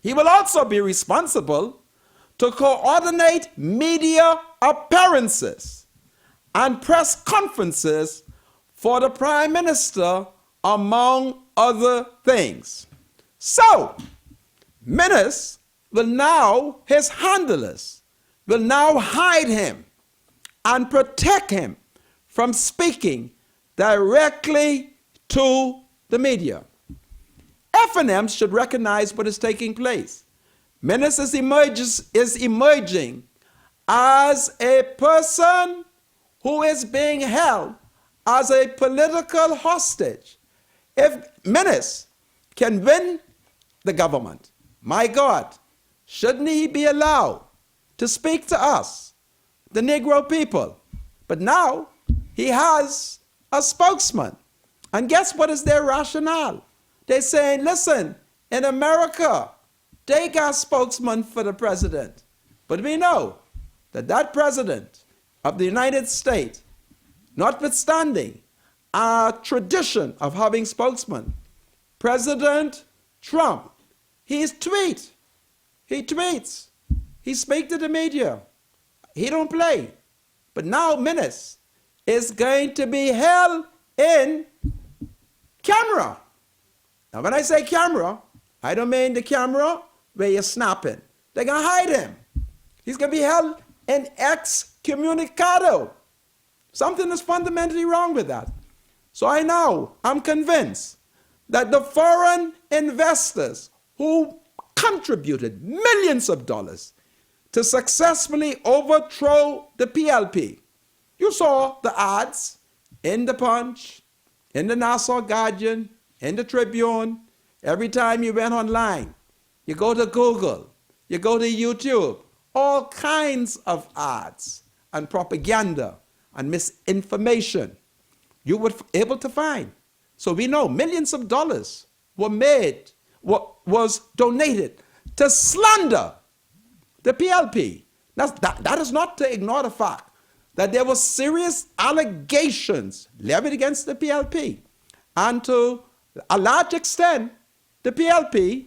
He will also be responsible to coordinate media appearances and press conferences for the Prime Minister, among other things. So, Minnis will now, his handlers, will now hide him and protect him from speaking directly to the media. FNM should recognize what is taking place. Minnis is emerging as a person who is being held as a political hostage. If Minnis can win the government, my God, shouldn't he be allowed to speak to us, the Negro people? But now he has a spokesman. And guess what is their rationale? They're saying, listen, in America, they got spokesman for the president. But we know that that president of the United States, notwithstanding our tradition of having spokesmen, President Trump, he tweets, he speaks to the media, he don't play. But now Minnis is going to be held in camera. Now when I say camera, I don't mean the camera where you're snapping. They're going to hide him. He's going to be held in excommunicado. Something is fundamentally wrong with that. So I'm convinced that the foreign investors who contributed millions of dollars to successfully overthrow the PLP, you saw the ads in the Punch, in the Nassau Guardian, in the Tribune. Every time you went online, you go to Google, you go to YouTube, all kinds of ads and propaganda and misinformation you were able to find. So we know millions of dollars were made, were was donated to slander the PLP. That is not to ignore the fact that there were serious allegations levied against the PLP. And to a large extent, the PLP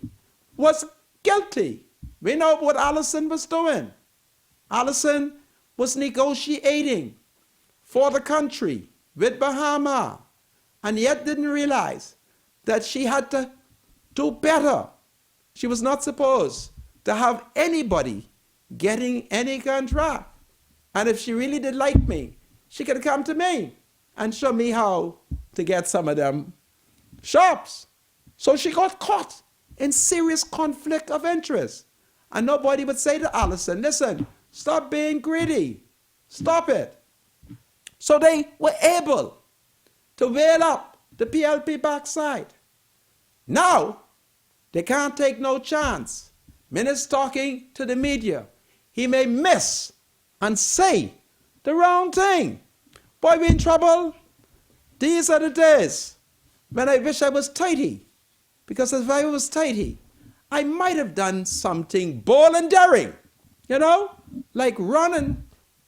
was guilty. We know what Allison was doing. Allison was negotiating for the country with Bahama, and yet didn't realize that she had to do better. She was not supposed to have anybody getting any contract. And if she really did like me, she could come to me and show me how to get some of them shops. So she got caught in serious conflict of interest. And nobody would say to Allison, listen, stop being greedy. Stop it. So they were able to whale up the PLP backside. Now, they can't take no chance. Minutes talking to the media, he may miss and say the wrong thing. Boy, we in trouble. These are the days when I wish I was tighty. Because if I was tighty, I might have done something bold and daring. You know, like running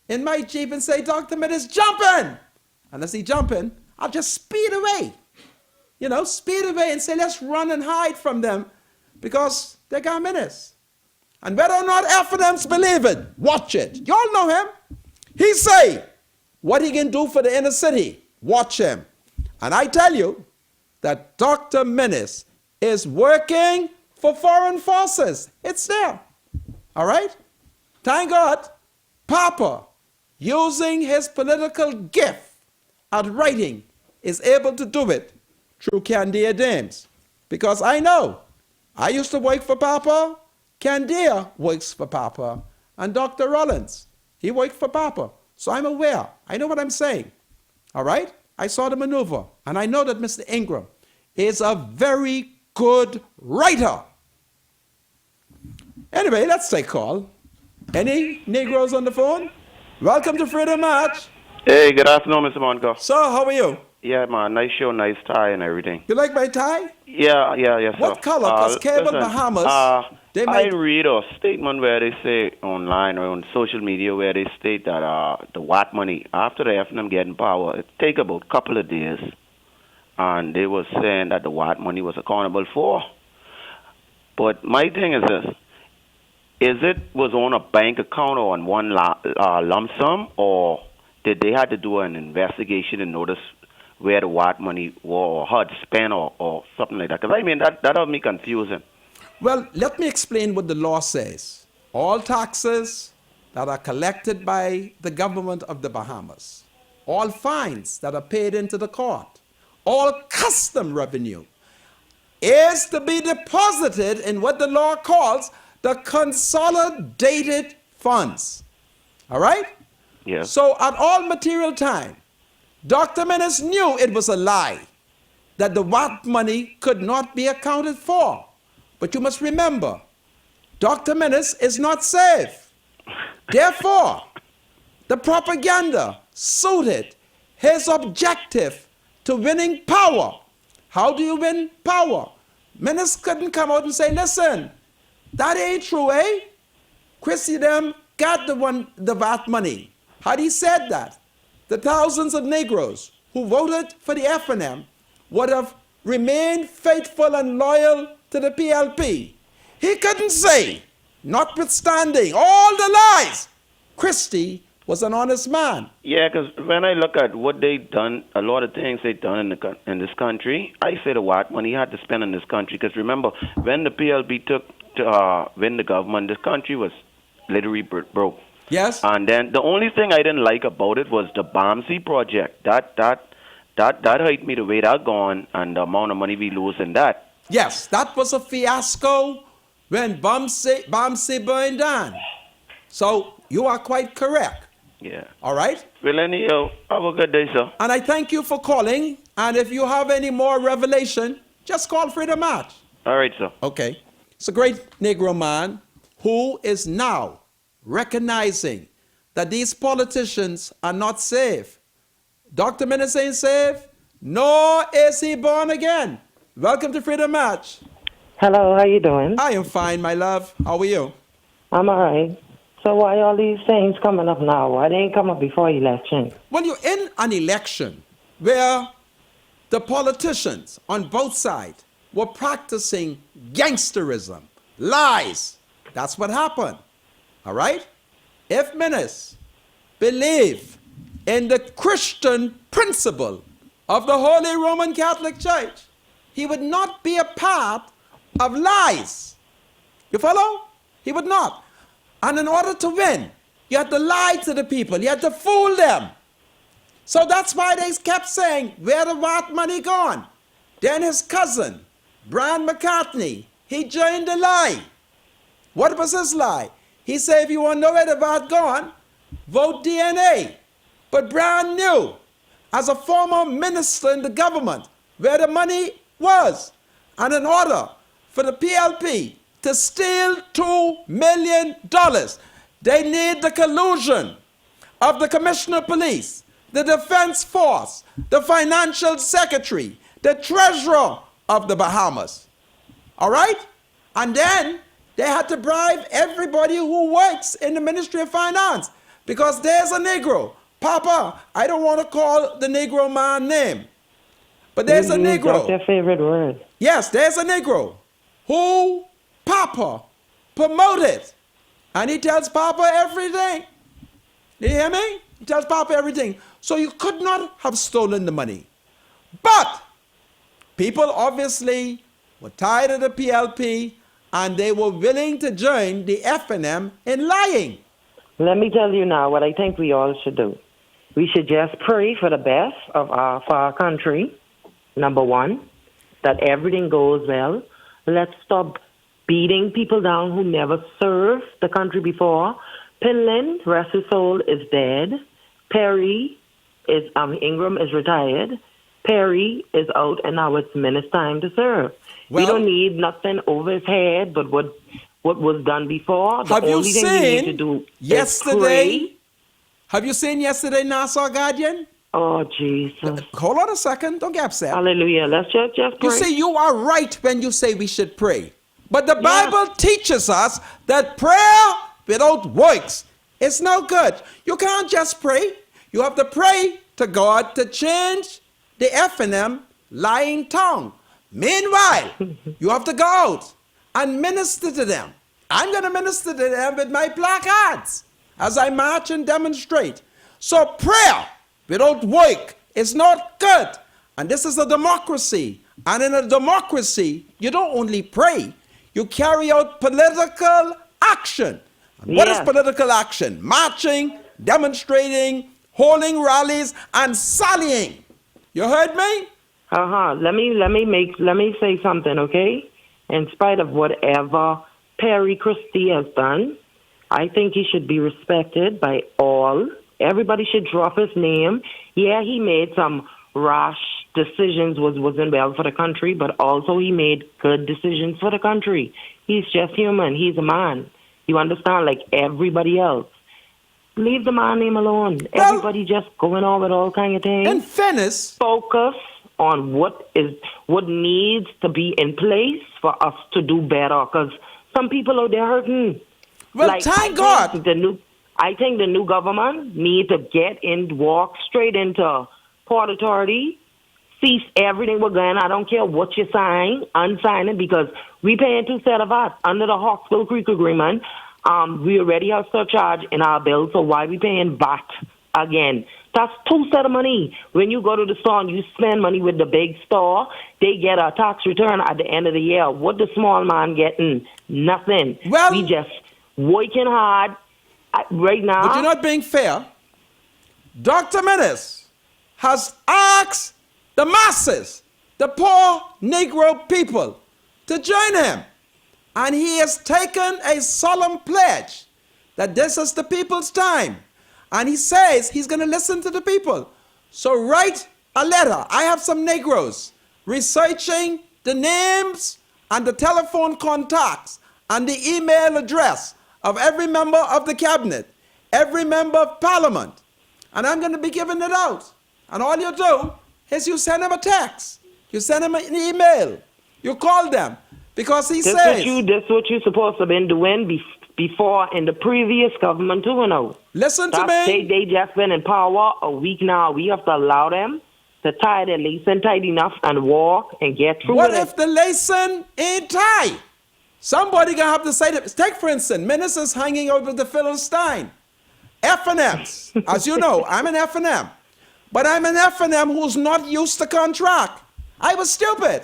in my Jeep and say, Dr. Minnis, jumping! And as he jumping, I'll just speed away. You know, speed away and say, let's run and hide from them because they got Minnis. And whether or not F&M's believe it, watch it. Y'all know him. He say what he can do for the inner city. Watch him. And I tell you that Dr. Minnis is working for foreign forces. It's there. All right? Thank God, Papa, using his political gift at writing, is able to do it through Candia Dames. Because I know, I used to work for Papa, Candia works for Papa, and Dr. Rollins, he worked for Papa. So I'm aware. I know what I'm saying. All right? I saw the maneuver, and I know that Mr. Ingram is a very good writer. Anyway, let's take call. Any Negroes on the phone? Welcome to Freedom March. Hey, good afternoon, Mr. Moncur. So, how are you? Yeah, man, nice show, nice tie and everything. You like my tie? Yeah, What sir. color? Because Cable Bahamas, they I might... read a statement where they say online or on social media where they state that the Watt money, after the F&M getting power, it take about a couple of days. And they were saying that the Watt money was accountable for. But my thing is this. Is it was on a bank account or on one lump sum, or did they have to do an investigation and notice where the Watt money was or how it spent or something like that? Because, I mean, that'll be confusing. Well, let me explain what the law says. All taxes that are collected by the government of the Bahamas, all fines that are paid into the court, all custom revenue is to be deposited in what the law calls the consolidated funds. All right? Yes. So at all material time, Dr. Minnis knew it was a lie, that the Watt money could not be accounted for. But you must remember, Dr. Minnis is not safe. Therefore, the propaganda suited his objective to winning power. How do you win power? Minnis couldn't come out and say, listen, that ain't true, eh? Chrissy them got the VAT money. Had he said that, the thousands of Negroes who voted for the F&M would have remained faithful and loyal to the PLP. He couldn't say, notwithstanding all the lies, Christie was an honest man. Yeah, because when I look at what they done, a lot of things they done in this country, I say the Watt money had to spend in this country. Because remember, when the PLP took to win the government, this country was literally broke. Yes. And then the only thing I didn't like about it was the Bombsey project. That hurt me the way that gone and the amount of money we lose in that. Yes, that was a fiasco when Bombsey burned down. So you are quite correct. Yeah. All right? Well, anyhow, have a good day, sir. And I thank you for calling. And if you have any more revelation, just call Freedom March. All right, sir. Okay. It's a great Negro man who is now recognizing that these politicians are not safe. Dr. Minnis ain't safe, nor is he born again. Welcome to Freedom March. Hello, how you doing? I am fine, my love. How are you? I'm all right. So why all these things coming up now? Why they ain't come up before election? Well, you're in an election where the politicians on both sides were practicing gangsterism, lies. That's what happened. All right? If ministers believe in the Christian principle of the Holy Roman Catholic Church, he would not be a part of lies. You follow? He would not. And in order to win, you had to lie to the people. You had to fool them. So that's why they kept saying, where the what money gone? Then his cousin, Brian McCartney, he joined the lie. What was his lie? He said, if you want to know where the VAT gone, vote DNA. But Brian knew, as a former minister in the government, where the money was. And in order for the PLP to steal $2 million, they need the collusion of the Commissioner of Police, the Defense Force, the Financial Secretary, the Treasurer of the Bahamas. All right? And then they had to bribe everybody who works in the Ministry of Finance because there's a Negro. Papa, I don't want to call the Negro man name, but there's a Negro. That's your favorite word. Yes, there's a Negro who Papa promoted, and he tells Papa everything. You hear me? He tells Papa everything. So you could not have stolen the money. But people obviously were tired of the PLP, and they were willing to join the FNM in lying. Let me tell you now what I think we all should do. We should just pray for the best for our country, number one, that everything goes well. Let's stop beating people down who never served the country before. Pinland, rest his soul, is dead. Perry is, Ingram is retired. Perry is out, and now it's Minnie's time to serve. Well, we don't need nothing over his head but what was done before. The have you only thing we need to seen do yesterday? is pray. Have you seen yesterday Nassau Guardian? Oh, Jesus. Hold on a second. Don't get upset. Hallelujah. Let's just pray. You see, you are right when you say we should pray. But the Bible teaches us that prayer without works is no good. You can't just pray. You have to pray to God to change the FNM lying tongue. Meanwhile, you have to go out and minister to them. I'm going to minister to them with my placards as I march and demonstrate. So prayer without work is not good. And this is a democracy. And in a democracy, you don't only pray, you carry out political action. And what is political action? Marching, demonstrating, holding rallies, and sallying. You heard me? Let me say something, okay? In spite of whatever Perry Christie has done, I think he should be respected by all. Everybody should drop his name. Yeah, he made some rash decisions, wasn't well for the country, but also he made good decisions for the country. He's just human. He's a man. You understand? Like everybody else. Leave the man name alone. Well, everybody just going on with all kind of things. In fairness, focus on what needs to be in place for us to do better. Because some people out there hurting. Well, like, thank God. I think the new government need to walk straight into Port Authority, cease everything we're going. I don't care what you unsign it, because we paying 2 sets of us under the Hawksbill Creek Agreement. We already have surcharge in our bill, so why we paying VAT again? That's 2 sets of money. When you go to the store and you spend money with the big store, they get a tax return at the end of the year. What the small man getting? Nothing. Well, we just working hard right now. But you're not being fair. Dr. Menace has asked the masses, the poor Negro people, to join him. And he has taken a solemn pledge that this is the people's time. And he says he's going to listen to the people. So write a letter. I have some Negroes researching the names and the telephone contacts and the email address of every member of the cabinet, every member of parliament. And I'm going to be giving it out. And all you do is you send them a text. You send them an email. You call them. Because he This says, what you supposed to have been doing before in the previous government too, you know. listen to me. They just been in power a week now. We have to allow them to tie their lacing tight enough and walk and get through What it. if the lacing ain't tight? Somebody gonna have to say that. Take for instance, ministers hanging over the Philistine. F&Ms. As you know, I'm an F&M. But I'm an F&M who's not used to contract. I was stupid.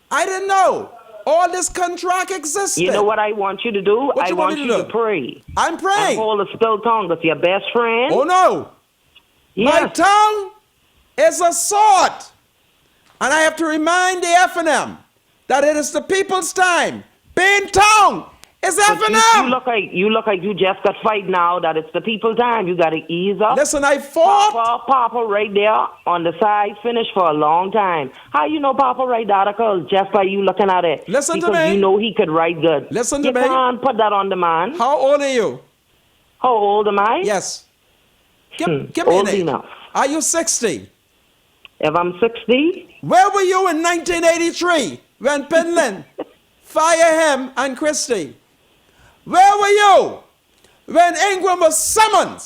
I didn't know all this contract existed. You know what I want you to do? What I you want me you do? to pray. I'm And praying. hold a still tongue with your best friend. Oh no. My Yes. tongue is a sword. And I have to remind the F&M that it is the people's time. Being tongue is But F&M. you look like you just got fight now that it's the people time. You got to ease up. Listen, I fought. Papa right there on the side finished for a long time. How you know Papa write the article just by you looking at it? Listen to because me. you know he could write good. Listen to you me. You can't put that on the man. How old are you? How old am I? Yes. Give me Old an age. enough. Are you 60? If I'm 60, Where were you in 1983 when Penland fired him and Christie? Where were you when Ingram was summoned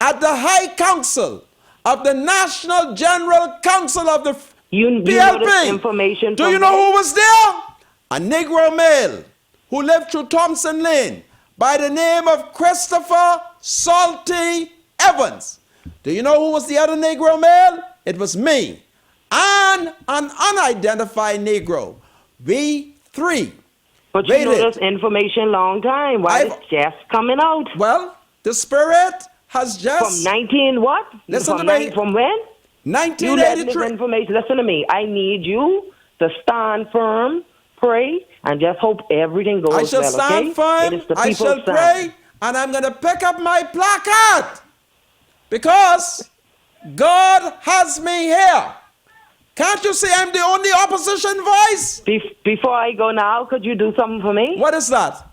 at the High Council of the National General Council of the you know PLP? this information. Do from you know me? who was there? A Negro male who lived through Thompson Lane by the name of Christopher Salty Evans. Do you know who was the other Negro male? It was me and an unidentified Negro. We three. But you know this information long time. Why it's just coming out? Well, the spirit has just... From 19 what? Listen from to me. From when? You letting this 1983. information. Listen to me. I need you to stand firm, pray, and just hope everything goes I shall well, stand okay? firm, It is the I people's shall time. pray, and I'm going to pick up my placard because God has me here. Can't you see I'm the only opposition voice? Before I go now, could you do something for me? What is that?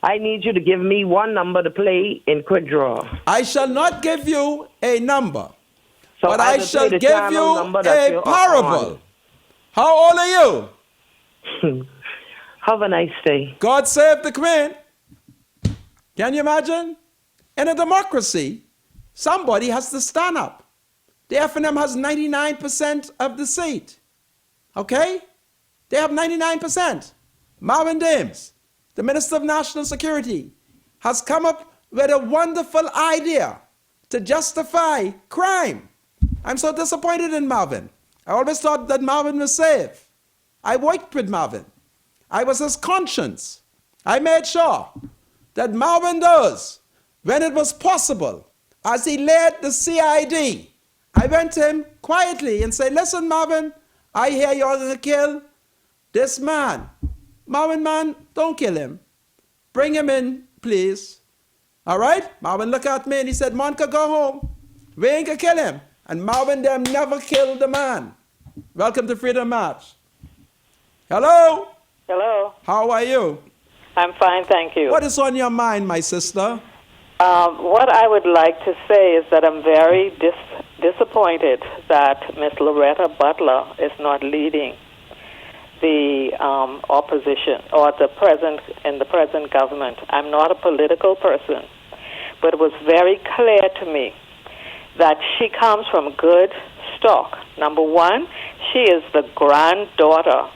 I need you to give me one number to play in quick draw. I shall not give you a number, So but I I will shall play the give channel you number that a you're parable. How old are you? on. Have a nice day. God save the Queen. Can you imagine? In a democracy, somebody has to stand up. The F&M has 99% of the seat. Okay? They have 99%. Marvin Dames, the Minister of National Security, has come up with a wonderful idea to justify crime. I'm so disappointed in Marvin. I always thought that Marvin was safe. I worked with Marvin. I was his conscience. I made sure that Marvin does, when it was possible, as he led the CID, I went to him quietly and said, listen, Marvin, I hear you're going to kill this man. Marvin, man, don't kill him. Bring him in, please. All right? Marvin looked at me and he said, Moncur, go home. We ain't going to kill him. And Marvin them never killed the man. Welcome to Freedom March. Hello? Hello. How are you? I'm fine, thank you. What is on your mind, my sister? What I would like to say is that I'm very disappointed that Miss Loretta Butler is not leading the opposition or the present government. I'm not a political person, but it was very clear to me that she comes from good stock. Number one, she is the granddaughter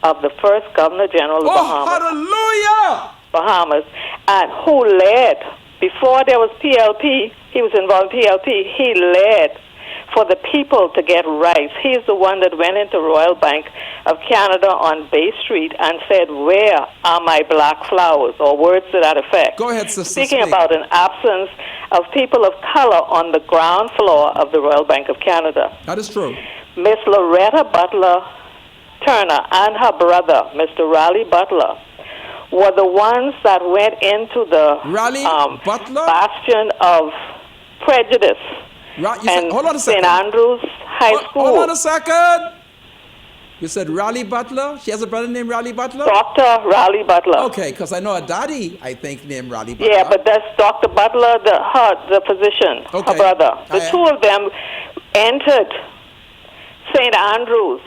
of the first Governor General of Bahamas, and who led, before there was PLP, he was involved in PLP, he led for the people to get rights. He's the one that went into Royal Bank of Canada on Bay Street and said, where are my black flowers, or words to that effect. Go ahead, sister. Speaking about an absence of people of color on the ground floor of the Royal Bank of Canada. That is true. Miss Loretta Butler Turner and her brother, Mr. Raleigh Butler, were the ones that went into the bastion of prejudice and hold on a second. St. Andrews High School. Hold on a second. You said Raleigh Butler? She has a brother named Raleigh Butler? Dr. Raleigh Butler. Okay, because I know a daddy, I think, named Raleigh Butler. Yeah, but that's Dr. Butler, the physician, okay. her brother. The two of them entered St. Andrews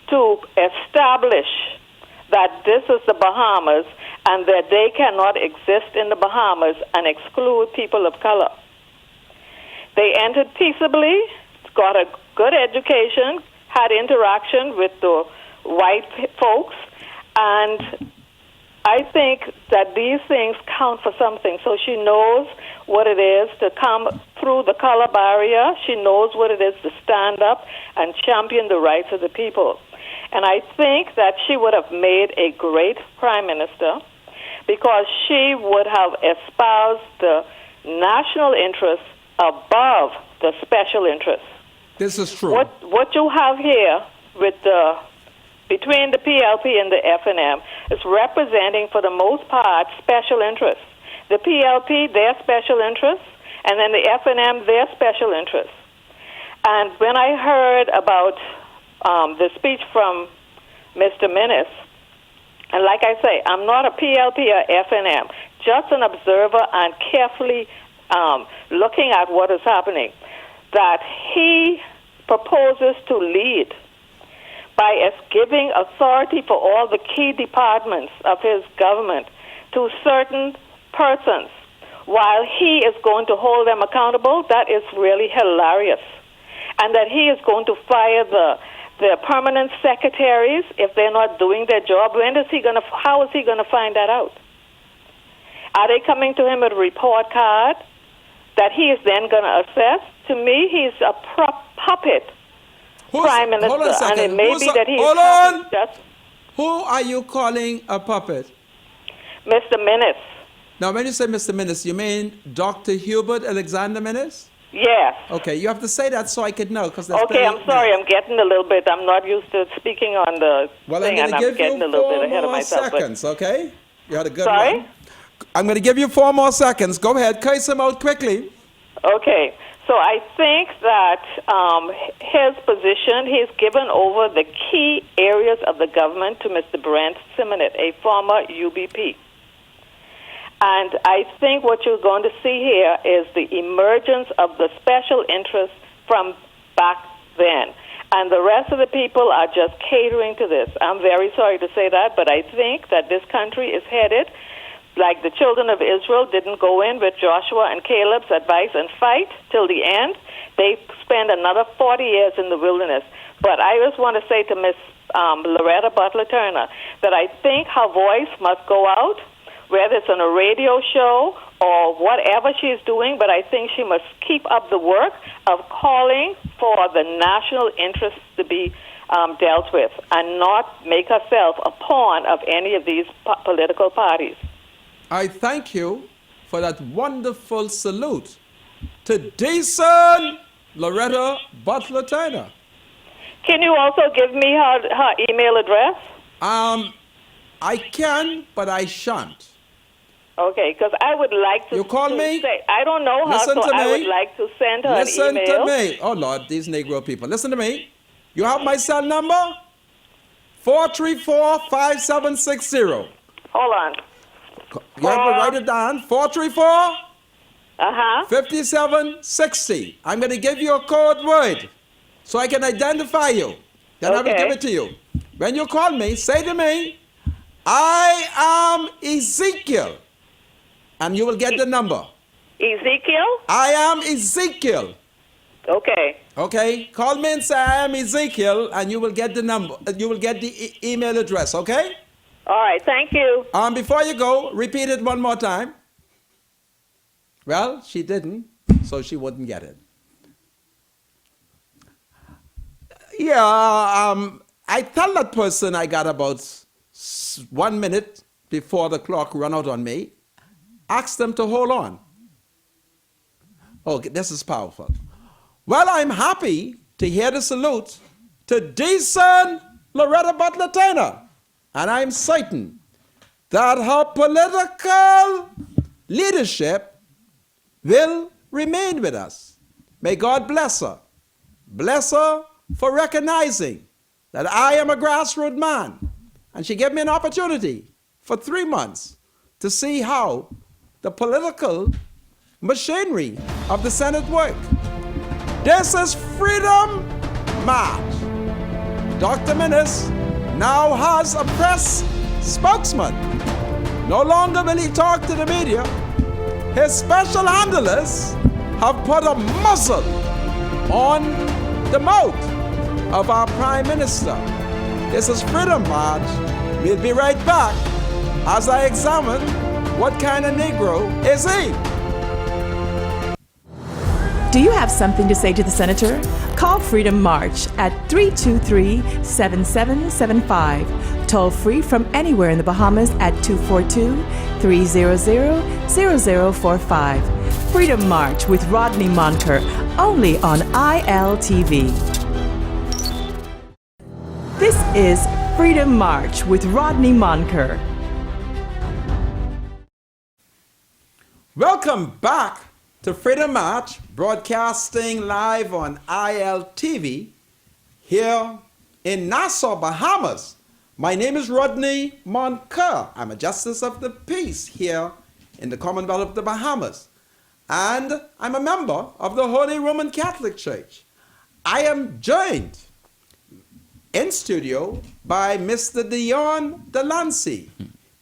to establish that this is the Bahamas and that they cannot exist in the Bahamas and exclude people of color. They entered peaceably, got a good education, had interaction with the white folks, and I think that these things count for something. So she knows what it is to come through the color barrier. She knows what it is to stand up and champion the rights of the people. And I think that she would have made a great prime minister because she would have espoused the national interests above the special interests. This is true. What you have here with between the PLP and the FNM is representing, for the most part, special interests. The PLP, their special interests, and then the FNM, their special interests. And when I heard about the speech from Mr. Minnis, and like I say, I'm not a PLP or FNM, just an observer and carefully looking at what is happening, that he proposes to lead by giving authority for all the key departments of his government to certain persons, while he is going to hold them accountable. That is really hilarious. And that he is going to fire the permanent secretaries if they're not doing their job. How is he going to find that out? Are they coming to him with a report card that he is then going to assess? To me, he's a puppet prime minister. Hold on a second. And it may be that he hold is on. just Who are you calling a puppet? Mr. Minnis. Now, when you say Mr. Minnis, you mean Dr. Hubert Alexander Minnis? Yes. Okay, you have to say that so I could know. Okay, I'm sorry. I'm getting a little bit. I'm not used to speaking on the thing, and I'm getting a little bit ahead of myself. Seconds, okay? You had a good Sorry? one. I'm going to give you 4 more seconds. Go ahead. Curse him out quickly. Okay. So I think that his position, he's given over the key areas of the government to Mr. Brent Simonet, a former UBP. And I think what you're going to see here is the emergence of the special interests from back then. And the rest of the people are just catering to this. I'm very sorry to say that, but I think that this country is headed, like the children of Israel didn't go in with Joshua and Caleb's advice and fight till the end. They spend another 40 years in the wilderness. But I just want to say to Miss Loretta Butler Turner that I think her voice must go out, whether it's on a radio show or whatever she's doing, but I think she must keep up the work of calling for the national interests to be dealt with and not make herself a pawn of any of these political parties. I thank you for that wonderful salute to decent Loretta Butler Turner. Can you also give me her email address? I can, but I shan't. Okay, because I would like to. You call me? Say, I don't know her, Listen so to I me. would like to send her Listen an email. to me. Oh, Lord, these Negro people. Listen to me. You have my cell number? 434-5760. Hold on. You have to write it down. 434? 5760. I'm going to give you a code word so I can identify you. Then I will give it to you. When you call me, say to me, I am Ezekiel. And you will get the number. Ezekiel? I am Ezekiel. Okay. Okay? Call me and say I am Ezekiel, and you will get the number. You will get the email address, okay? All right, thank you. Before you go, repeat it one more time. Well, she didn't, so she wouldn't get it. Yeah, I tell that person I got about 1 minute before the clock run out on me. Ask them to hold on. Okay, this is powerful. Well, I'm happy to hear the salute to decent Loretta Butler Turner. And I'm certain that her political leadership will remain with us. May God bless her. Bless her for recognizing that I am a grassroots man. And she gave me an opportunity for 3 months to see how the political machinery of the Senate work. This is Freedom March. Dr. Minnis now has a press spokesman. No longer will he talk to the media. His special handlers have put a muzzle on the mouth of our Prime Minister. This is Freedom March. We'll be right back as I examine what kind of Negro is he. Do you have something to say to the senator? Call Freedom March at 323-7775. Toll free from anywhere in the Bahamas at 242-300-0045. Freedom March with Rodney Moncur, only on ILTV. This is Freedom March with Rodney Moncur. Welcome back to Freedom March, broadcasting live on ILTV here in Nassau, Bahamas. My name is Rodney Moncur. I'm a Justice of the Peace here in the Commonwealth of the Bahamas. And I'm a member of the Holy Roman Catholic Church. I am joined in studio by Mr. Dion Delancey.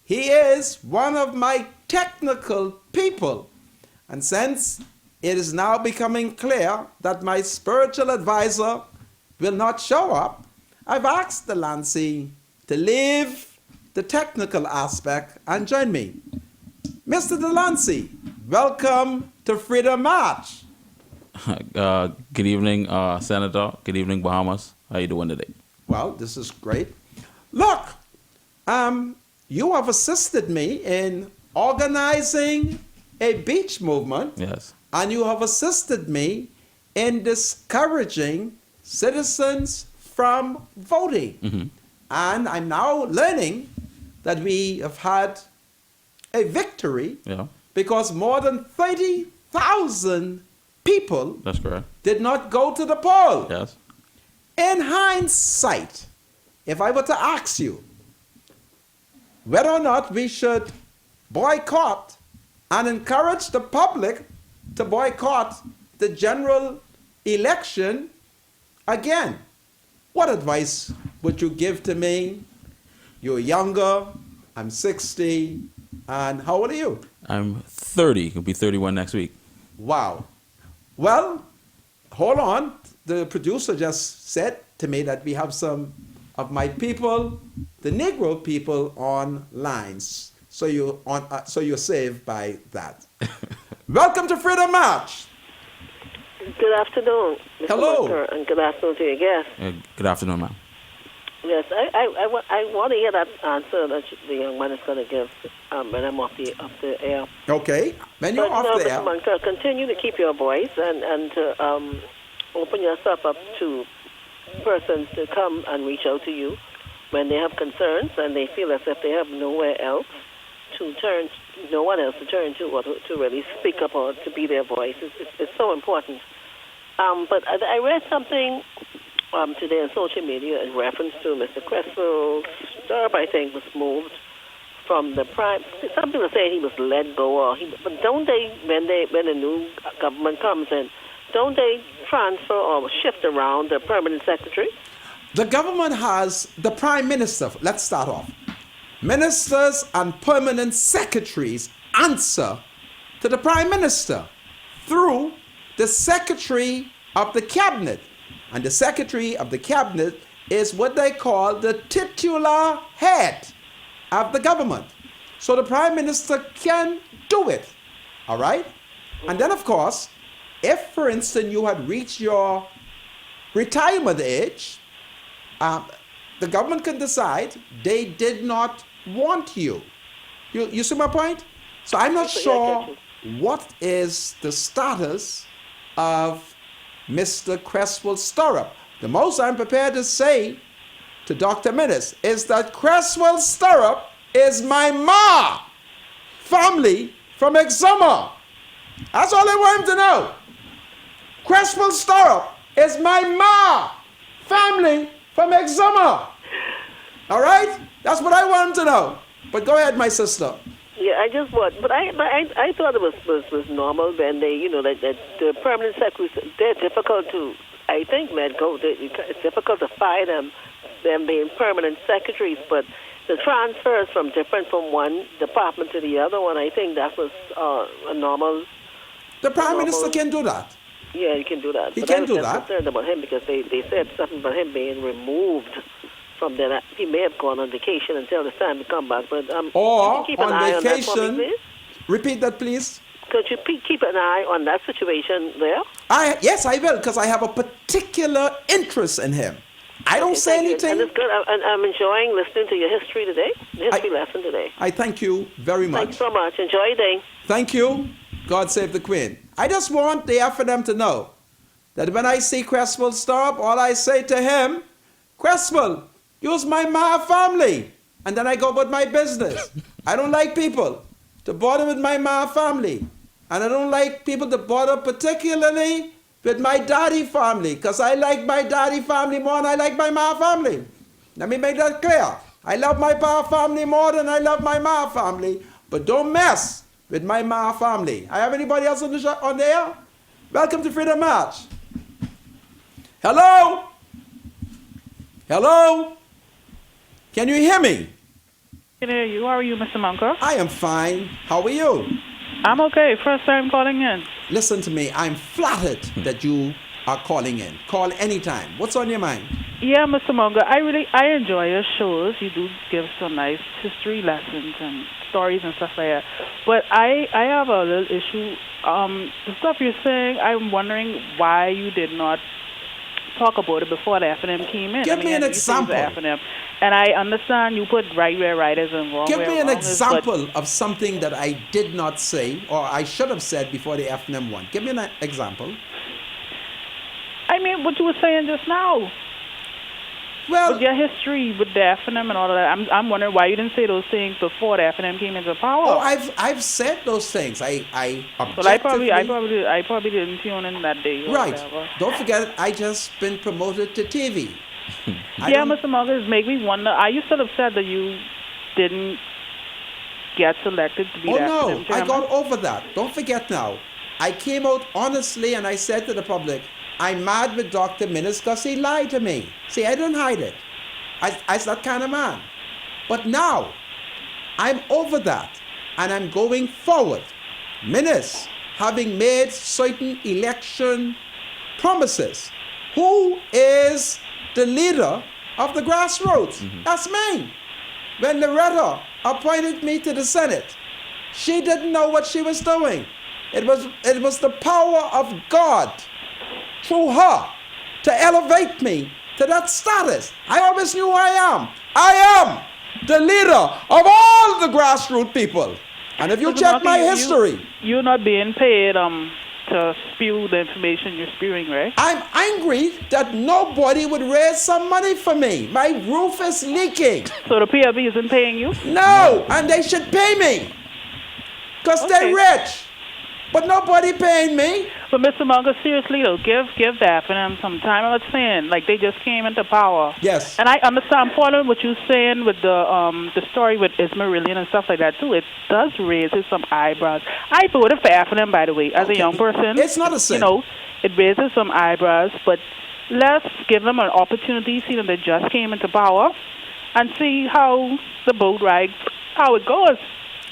He is one of my technical people. And since it is now becoming clear that my spiritual advisor will not show up, I've asked Delancey to leave the technical aspect and join me. Mr. Delancey, welcome to Freedom March. Good evening, Senator. Good evening, Bahamas. How you doing today? Well, this is great. Look, you have assisted me in organizing a beach movement. Yes. And you have assisted me in discouraging citizens from voting. Mm-hmm. And I'm now learning that we have had a victory because more than 30,000 people That's correct. did not go to the poll. Yes. In hindsight, if I were to ask you whether or not we should boycott and encourage the public to boycott the general election again, what advice would you give to me? You're younger, I'm 60, and how old are you? I'm 30. I'll be 31 next week. Wow. Well, hold on. The producer just said to me that we have some of my people, the Negro people, on lines. So you're saved by that. Welcome to Freedom March. Good afternoon, Mr. Hello. Moncur, and good afternoon to your guest. Good afternoon, ma'am. Yes, I want to hear that answer that the young man is going to give when I'm off the air. Okay. When you're off no, the air. Mr. Moncur, continue to keep your voice and to open yourself up to persons to come and reach out to you when they have concerns and they feel as if they have nowhere else to turn, no one else to turn to or to really speak up or to be their voice. It's so important. But I read something today on social media in reference to Mr. Cresswell's job, I think, was moved from the prime. Some people say he was let go, but don't they, when the new government comes in, don't they transfer or shift around the permanent secretary? The government has the prime minister. Let's start off. Ministers and permanent secretaries answer to the prime minister through the secretary of the cabinet. And the secretary of the cabinet is what they call the titular head of the government. So the prime minister can do it. All right? And then, of course, if, for instance, you had reached your retirement age, the government can decide they did not want you. You see my point? So I'm not sure what is the status of Mr. Cresswell Stirrup. The most I'm prepared to say to Dr. Minnis is that Cresswell Stirrup is my ma family from Exuma. That's all I want him to know. Cresswell Stirrup is my ma family from Exuma. All right? That's what I want him to know. But go ahead, my sister. Yeah, I just want, but I thought it was normal when they, that the permanent secretaries, they're difficult to, I think, let go. It's difficult to fire them being permanent secretaries, but the transfers from one department to the other one, I think that was a normal. The Prime Minister can do that. Yeah, he can do that. He but can I was do just that. concerned about him because they said something about him being removed from there. He may have gone on vacation until it's time to come back. But Or you can keep an on eye on that for me, vacation. please. Repeat that, please. Could you keep an eye on that situation there? Yes, I will, because I have a particular interest in him. I don't say Thank you. anything. And it's good. I'm enjoying listening to your history today, the history lesson today. I thank you very much. Thanks so much. Enjoy your day. Thank you. God save the Queen. I just want the FNM to know that when I see Cresswell stop, all I say to him, Cresswell, use my Ma family. And then I go about my business. I don't like people to bother with my Ma family. And I don't like people to bother particularly with my daddy family, because I like my daddy family more than I like my Ma family. Let me make that clear. I love my Pa family more than I love my Ma family, but don't mess with my Ma family. I have anybody else on the air? Welcome to Freedom March. Hello? Hello? Can you hear me? I can hear you. How are you, Mr. Moncur? I am fine. How are you? I'm okay. First time calling in. Listen to me. I'm flattered that you are calling in. Call anytime. What's on your mind? Yeah, Mr. Moncur, I enjoy your shows. You do give some nice history lessons and stories and stuff like that. But I have a little issue. The stuff you're saying, I'm wondering why you did not talk about it before the FNM came in. Give me an example. FNM, and I understand you put right where right is and wrong Give where me an wrong is, example of something that I did not say or I should have said before the FNM won. Give me an example. I mean, what you were saying just now. Well, with your history with the FNM and all of that, I'm wondering why you didn't say those things before the FNM came into power. Oh, I've said those things. I Well, I probably didn't tune in that day. Or right. Whatever. Don't forget, I just been promoted to TV. Yeah, Mr. Moncur, make me wonder. Are you still upset that you didn't get selected to be the FNM chairman? I got over that. Don't forget now. I came out honestly and I said to the public, I'm mad with Dr. Minnis because he lied to me. See, I didn't hide it. I'm that kind of man. But now, I'm over that and I'm going forward. Minnis, having made certain election promises, who is the leader of the grassroots? Mm-hmm. That's me. When Loretta appointed me to the Senate, she didn't know what she was doing. It was the power of God through her to elevate me to that status. I always knew who I am. I am the leader of all the grassroots people. And if you check my history... You're not being paid to spew the information you're spewing, right? I'm angry that nobody would raise some money for me. My roof is leaking. So the PLB isn't paying you? No, and they should pay me. Because they're rich. But nobody paying me. But Mr. Moncur, seriously though, give the FNM some time. I'm not saying like they just came into power. Yes. And I understand, I'm following what you're saying with the story with Ismarillion and stuff like that too. It does raise some eyebrows. I voted for FNM, by the way, as a young person. It's not a sin. You know, it raises some eyebrows, but let's give them an opportunity, see that they just came into power, and see how the boat rides, how it goes.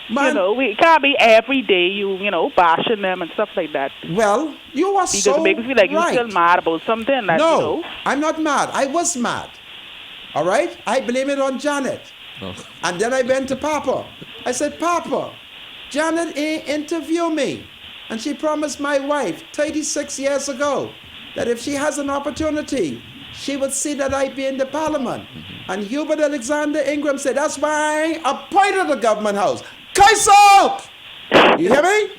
Man, you know, it can't be every day you know, bashing them and stuff like that. Well, you are because so it makes me feel like right. you're still mad about something. That, no, you know. I'm not mad. I was mad. All right? I blame it on Janet. Oh. And then I went to Papa. I said, Papa, Janet interviewed me. And she promised my wife 36 years ago that if she has an opportunity, she would see that I be in the parliament. Mm-hmm. And Hubert Alexander Ingram said, that's why I appointed the government house. Kaiser! You hear me?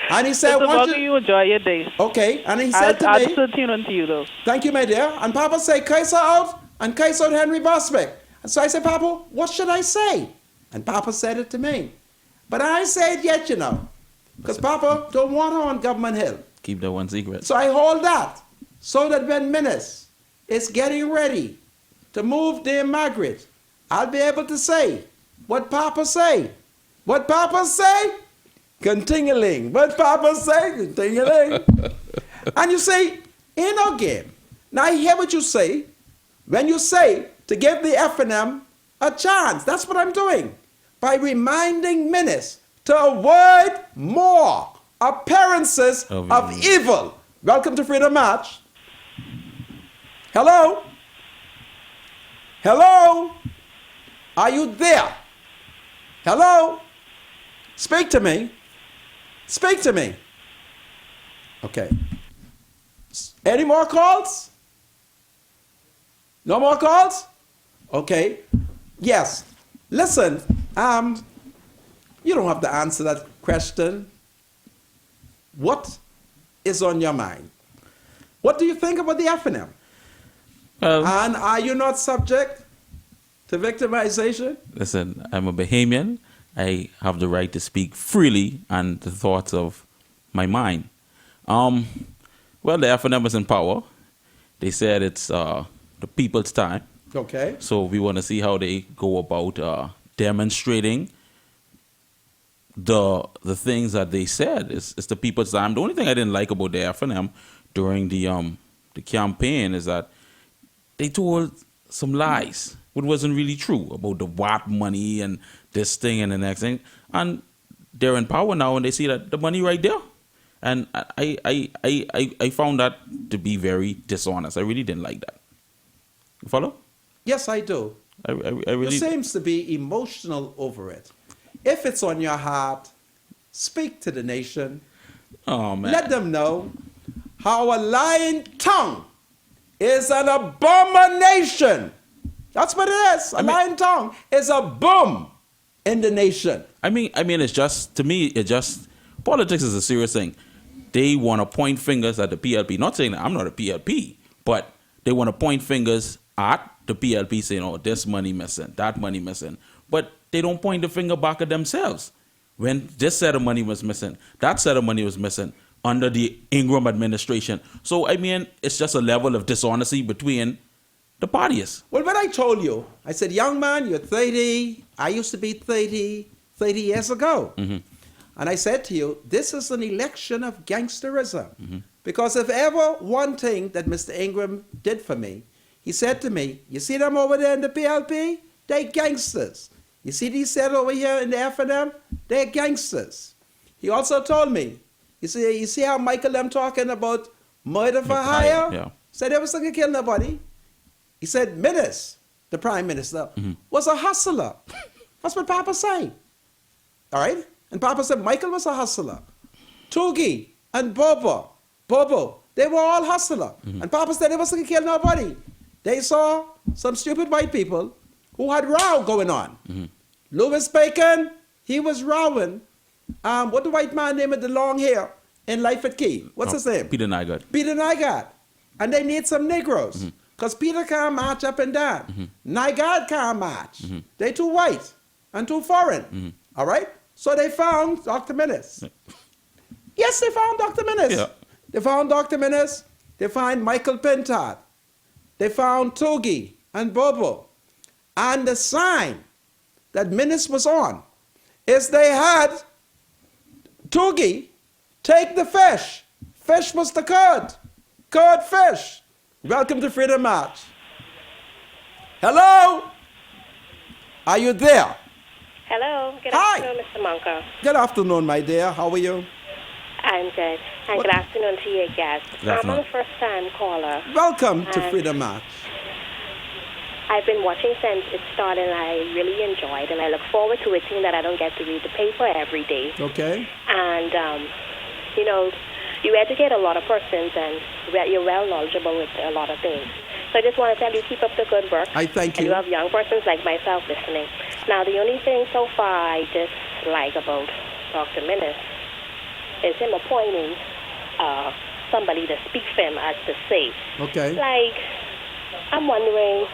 And he said, Mr. you enjoy your day. Okay. And he said to me, I'll still tune in to you though. Thank you, my dear. And Papa said, Kaiser out and Kaiser out Henry Bosbeck. And so I said, Papa, what should I say? And Papa said it to me. But I ain't say it yet, you know. Because Papa don't want her on Government Hill. Keep that one secret. So I hold that. So that when Minnis is getting ready to move dear Margaret, I'll be able to say what Papa say. What Papa say? Continuing. What Papa say? Continuing. And you say, ain't no game. Now I hear what you say when you say to give the FNM a chance. That's what I'm doing. By reminding ministers to avoid more appearances of evil. Welcome to Freedom March. Hello? Hello? Are you there? Hello? Speak to me. Speak to me. Okay. Any more calls? No more calls? Okay. Yes. Listen, you don't have to answer that question. What is on your mind? What do you think about the FNM? And are you not subject to victimization? Listen, I'm a Bahamian. I have the right to speak freely and the thoughts of my mind. Well, the FNM is in power. They said it's the people's time. Okay. So we want to see how they go about demonstrating the things that they said. It's the people's time. The only thing I didn't like about the FNM during the campaign is that they told some lies, what wasn't really true about the WAP money and this thing and the next thing. And they're in power now and they see that the money right there. And I found that to be very dishonest. I really didn't like that. You follow? Yes, I do. I really... You seems to be emotional over it. If it's on your heart, speak to the nation. Oh, man. Let them know how a lying tongue is an abomination. That's what it is. A lying tongue is a boom in the nation. I mean, it's just, to me, politics is a serious thing. They want to point fingers at the PLP. Not saying that I'm not a PLP, but they want to point fingers at the PLP saying, oh, this money missing, that money missing. But they don't point the finger back at themselves. When this set of money was missing, that set of money was missing under the Ingram administration. So, I mean, it's just a level of dishonesty between the parties. Well, when I told you, I said, young man, you're 30. I used to be 30 years ago. Mm-hmm. And I said to you, this is an election of gangsterism. Mm-hmm. Because if ever one thing that Mr. Ingram did for me, he said to me, you see them over there in the PLP? They gangsters. You see these set over here in the FNM? They're gangsters. He also told me, you see how Michael them talking about murder for hire? Yeah. Said they was not going to kill nobody. He said, Minnis, the prime minister, was a hustler. That's what Papa said. All right? And Papa said Michael was a hustler. Tugi and Bobo, they were all hustler. And Papa said they wasn't going to kill nobody. They saw some stupid white people who had row going on. Louis Bacon, he was rowing. What the white man named with the long hair in Life at Key? What's his name? Peter Nygaard. Peter Nygaard. And they need some Negroes. Because Peter can't march up and down. Nygaard can't march. They too white and too foreign. All right? So they found Dr. Minnis. Yes, they found Dr. Minnis. Yeah. They found Dr. Minnis. They found Michael Pintard. They found Tugi and Bobo. And the sign that Minnis was on is they had Tugi take the fish. Fish was the curd. Curd fish. Welcome to Freedom March. Hello? Are you there? Hello. Good Hi. afternoon, Mr. Moncur. Good afternoon, my dear. How are you? I'm good. And good afternoon to your guests. I'm a first-time caller. Welcome to Freedom March. I've been watching since it started, and I really enjoyed, and I look forward to it, seeing that I don't get to read the paper every day. Okay. And, you know, you educate a lot of persons, and you're well knowledgeable with a lot of things. So I just want to tell you, keep up the good work. I thank and you. You have young persons like myself listening. Now, the only thing so far I dislike about Dr. Minnis is him appointing somebody to speak for him, as to say. Okay. Like, I'm wondering,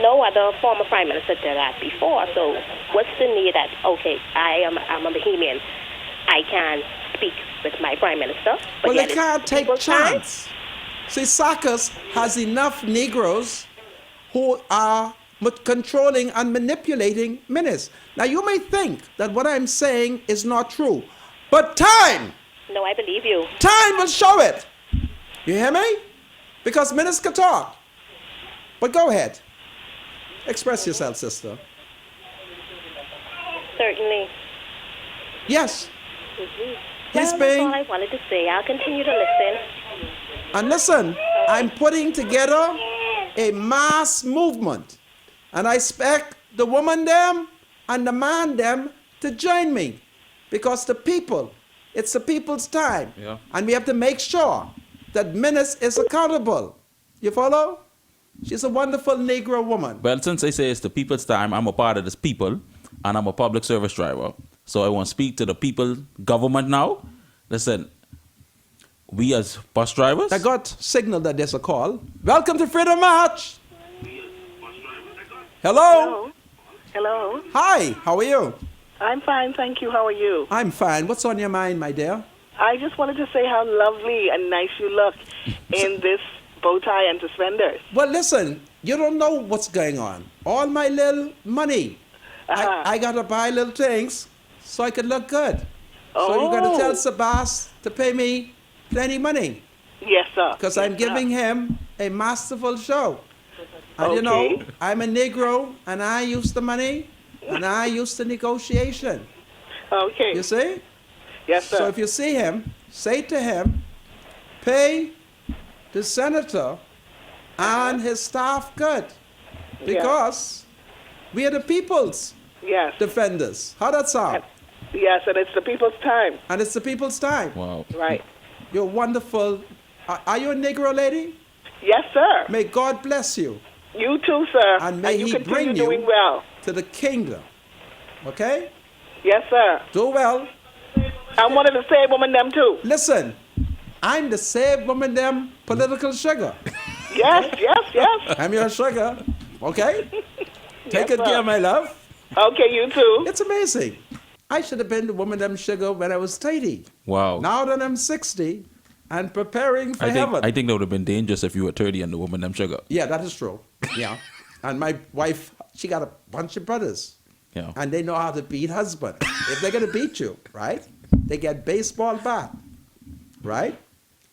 no other former prime minister did that before, so what's the need that, okay, I'm a Bahamian, I can speak with my prime minister, but Well, yet they can't take chance. See, Sarkis has enough Negroes who are controlling and manipulating Minnis. Now, you may think that what I'm saying is not true, but time. No, I believe you. Time will show it. You hear me? Because Minnis can talk. But go ahead. Express yourself, sister. Certainly. Yes. Mm-hmm. He's Well, being... that's all I wanted to say. I'll continue to listen. And listen, I'm putting together a mass movement. And I expect the woman them and the man them to join me. Because the people, it's the people's time. Yeah. And we have to make sure that Menace is accountable. You follow? She's a wonderful Negro woman. Well, since they say it's the people's time, I'm a part of this people, and I'm a public service driver. So I want to speak to the people, government now. Listen, we as bus drivers... I got signal that there's a call. Welcome to Freedom March. Hello? Hello. Hi, how are you? I'm fine, thank you. How are you? I'm fine. What's on your mind, my dear? I just wanted to say how lovely and nice you look in this bow tie and suspenders. Well, listen, you don't know what's going on. All my little money, I got to buy little things so I could look good. So you got to tell Sabas to pay me plenty money. Yes, sir. Because I'm giving him a masterful show. And you know, I'm a Negro, and I use the money, and I use the negotiation. Okay. You see? Yes, sir. So if you see him, say to him, pay the senator and his staff good. Because we are the people's defenders. How that sound? Yes, and it's the people's time. And it's the people's time. Wow. Right. You're wonderful. Are you a Negro lady? Yes, sir. May God bless you. You too, sir. And may you he continue bring doing you well. to the kingdom. Okay? Yes, sir. Do well. I'm one of the saved women them too. Listen, I'm the saved woman them political sugar. Yes, yes. I'm your sugar. Okay? Take good sir. care, my love. Okay, you too. It's amazing. I should have been the woman them sugar when I was 30. Wow. Now that I'm 60 and preparing for heaven. I think that would have been dangerous if you were 30 and the woman them sugar. Yeah, that is true. Yeah. And my wife, she got a bunch of brothers. Yeah. And they know how to beat husband. If they're going to beat you, right? They get baseball bat, right?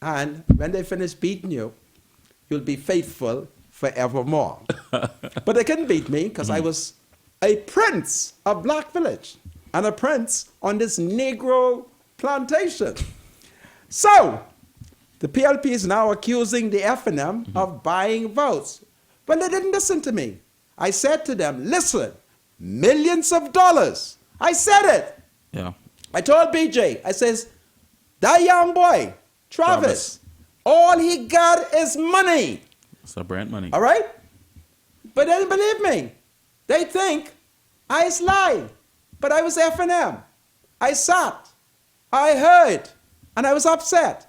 And when they finish beating you, you'll be faithful forevermore. But they couldn't beat me because I was a prince of Black Village and a prince on this Negro plantation. So, the PLP is now accusing the FNM of buying votes. Well, they didn't listen to me. I said to them, listen, millions of dollars. I said it. Yeah. I told BJ, I says, that young boy, Travis, all he got is money. It's a brand money. All right? But they didn't believe me. They think I lied. But I was F&M. I sat, I heard, and I was upset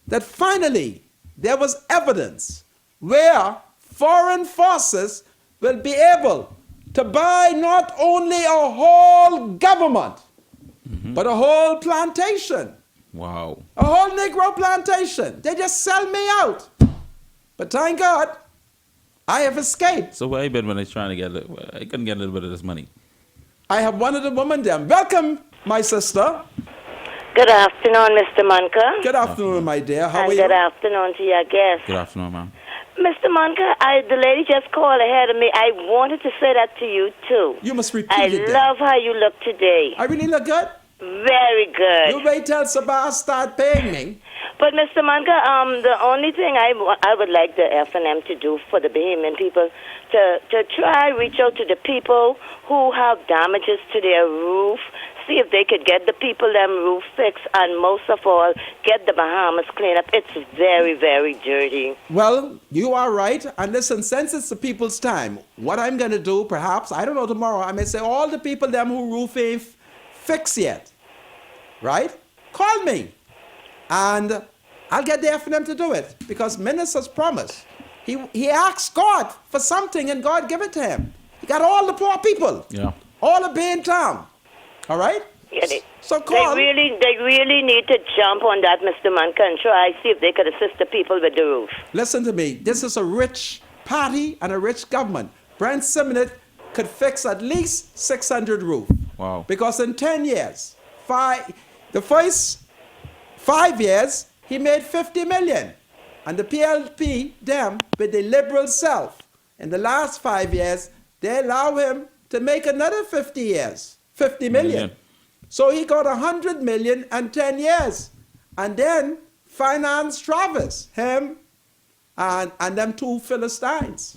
that finally there was evidence where foreign forces will be able to buy not only a whole government, but a whole plantation. Wow. A whole Negro plantation. They just sell me out. But thank God, I have escaped. So where you been when they're trying to get I couldn't get a little bit of this money. I have one of the women there. Welcome, my sister. Good afternoon, Mr. Moncur. Good afternoon, my dear. How are and you? good afternoon to your guest. Good afternoon, ma'am. Mr. Moncur, the lady just called ahead of me. I wanted to say that to you, too. You must repeat I it. love how you look today. I really look good? Very good. You wait till Sabah start paying me. But, Mr. Moncur, the only thing I would like the F&M to do for the Bahamian people, to try reach out to the people who have damages to their roof, see if they could get the people them roof fixed, and most of all, get the Bahamas cleaned up. It's very, very dirty. Well, you are right. And listen, since it's the people's time, what I'm going to do, perhaps, I don't know, tomorrow, I may say all the people them who roof ain't fixed yet, right? Call me. And I'll get the F&M to do it because Minister's promised. He asked God for something and God gave it to him. He got all the poor people. Yeah. All of Bay town. All right? Yeah, So call. They really need to jump on that, Mr. Moncur, and try see if they could assist the people with the roof. Listen to me. This is a rich party and a rich government. Brent Simonet could fix at least 600 roofs. Wow. Because in 10 years, the first 5 years, he made 50 million. And the PLP, them, with the liberal self, in the last 5 years, they allow him to make another 50 years, 50 million. So he got 100 million and 10 years. And then finance Travis, him, and them two Philistines.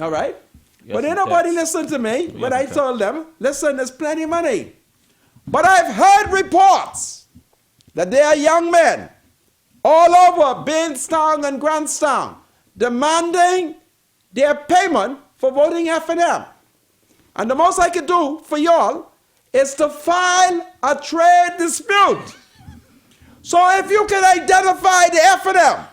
All right? Yes, but ain't nobody listened to me when I told them, listen, there's plenty of money. But I've heard reports that there are young men all over Bainstown and Grandstown demanding their payment for voting F&M. And the most I could do for y'all is to file a trade dispute. So if you can identify the F&M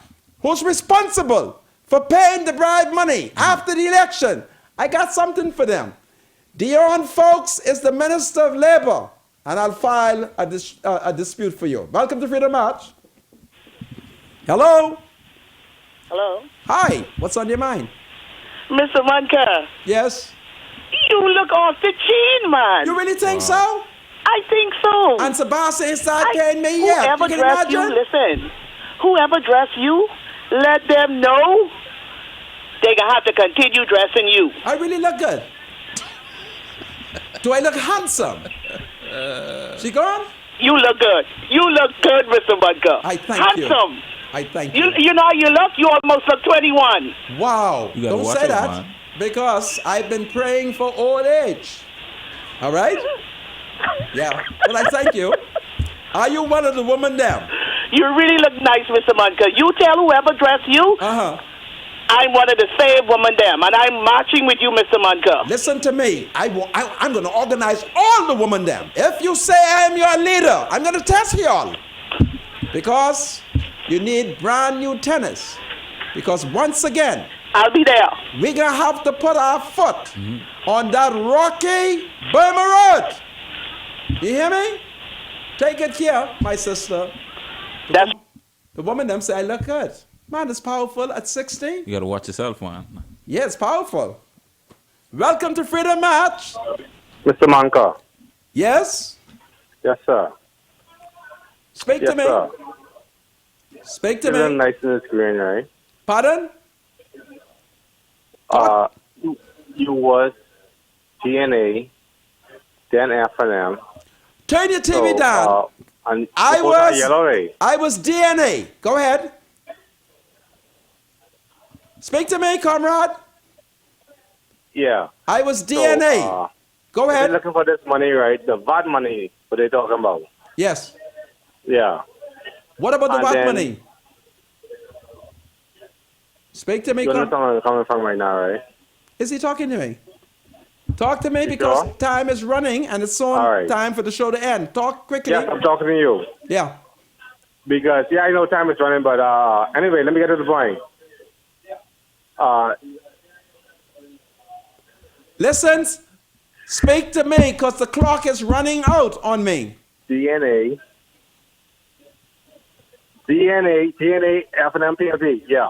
who's responsible for paying the bribe money after the election, I got something for them. Dion Folks is the Minister of Labor, and I'll file a dispute for you. Welcome to Freedom March. Hello? Hello? Hi, what's on your mind? Mr. Moncur. Yes? You look off the chain, man. You really think so? I think so. And Sebastian started paying me yet. Whoever You can dressed imagine? you, listen. Whoever dressed you, let them know they're going to have to continue dressing you. I really look good. Do I look handsome? She gone? You look good. You look good, Mr. Moncur. I thank you. Handsome. I thank you. You know how you look? You almost look 21. Wow. You gotta Don't watch say out, that. man. Because I've been praying for old age. All right? Yeah. Well, I thank you. Are you one of the women there? You really look nice, Mr. Moncur. You tell whoever dressed you, I'm one of the saved women them, and I'm marching with you, Mr. Moncur. Listen to me. I'm going to organize all the women them. If you say I'm your leader, I'm going to test y'all. Because you need brand new tennis. Because once again, I'll be there. We're going to have to put our foot on that rocky Burma road. You hear me? Take it here, my sister. The woman them say I look good. Man, it's powerful at 16. You gotta watch yourself, man. Yeah, it's powerful. Welcome to Freedom March. Mr. Moncur. Yes? Yes, sir. Speak to me. Sir. Speak to You're me. nice in the screen, right? Pardon? You was DNA, then F&M. Turn your TV down. And I yellow, was DNA. Go ahead. Speak to me, comrade. Yeah. I was DNA. Go ahead. They're looking for this money, right? The VAT money, what they talking about? Yes. Yeah. What about the And VAT then- money? Speak to me, You understand where I'm coming from right now, right? Is he talking to me? Talk to me You because sure? time is running and it's soon All right. time for the show to end. Talk quickly. Yes, I'm talking to you. Yeah. Because, I know time is running, but anyway, let me get to the point. Listen, speak to me because the clock is running out on me. DNA, F&M, PLP, yeah.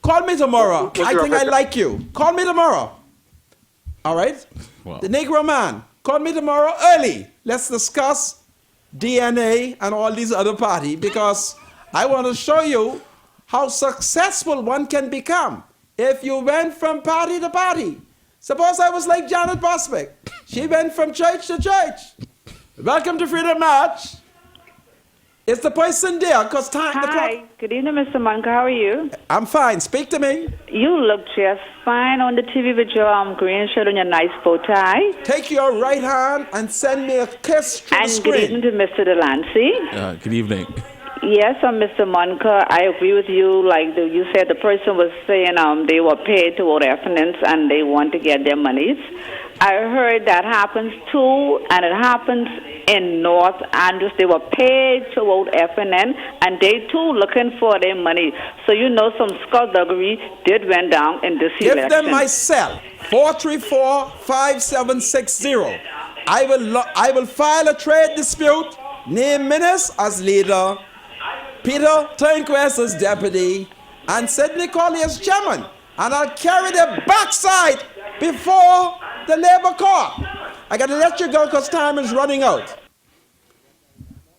Call me tomorrow. What's I your think I question? like you. Call me tomorrow. All right? Wow. The Negro man, call me tomorrow early. Let's discuss DNA and all these other parties because I want to show you how successful one can become if you went from party to party. Suppose I was like Janet Boswick. She went from church to church. Welcome to Freedom March. Is the person there? Because time. Hi, good evening, Mr. Moncur. How are you? I'm fine. Speak to me. You look just fine on the TV with your green shirt and your nice bow tie. Take your right hand and send me a kiss to the And screen. good evening to Mr. Delancey. Good evening. Yes, Mr. Moncur, I agree with you. Like you said, the person was saying they were paid to vote F&Ns and they want to get their monies. I heard that happens too, and it happens in North Andrews. They were paid to vote F&N, and they too looking for their money. So some skullduggery did went down in this Give election. them my cell, 434-5760. I will file a trade dispute, name Minnis as leader, Peter Turnquest as deputy, and Sidney Colley as chairman. And I'll carry their backside before the labor court. I got to let you go because time is running out.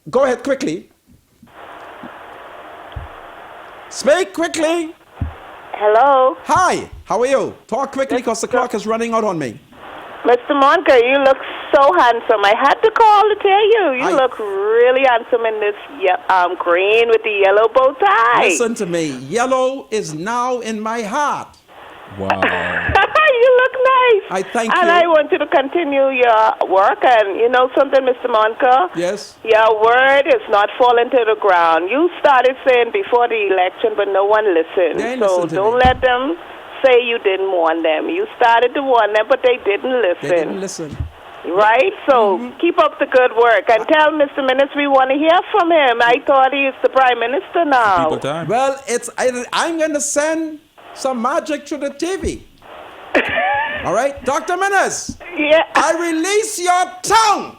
Go ahead quickly. Speak quickly. Hello. Hi. How are you? Talk quickly because the clock is running out on me. Mr. Moncur, you look so handsome. I had to call to tell you. You look really handsome in this green with the yellow bow tie. Listen to me. Yellow is now in my heart. Wow. You look nice. I thank you. And I want you to continue your work. And you know something, Mr. Moncur? Yes. Your word is not falling to the ground. You started saying before the election, but no one listened. So don't let them say you didn't warn them. You started to warn them, but they didn't listen. They didn't listen. Right? So keep up the good work. And tell Mr. Minister we want to hear from him. I thought he is the Prime Minister now. Well, I'm going to send some magic to the TV. All right? Dr. Menace. Yeah. I release your tongue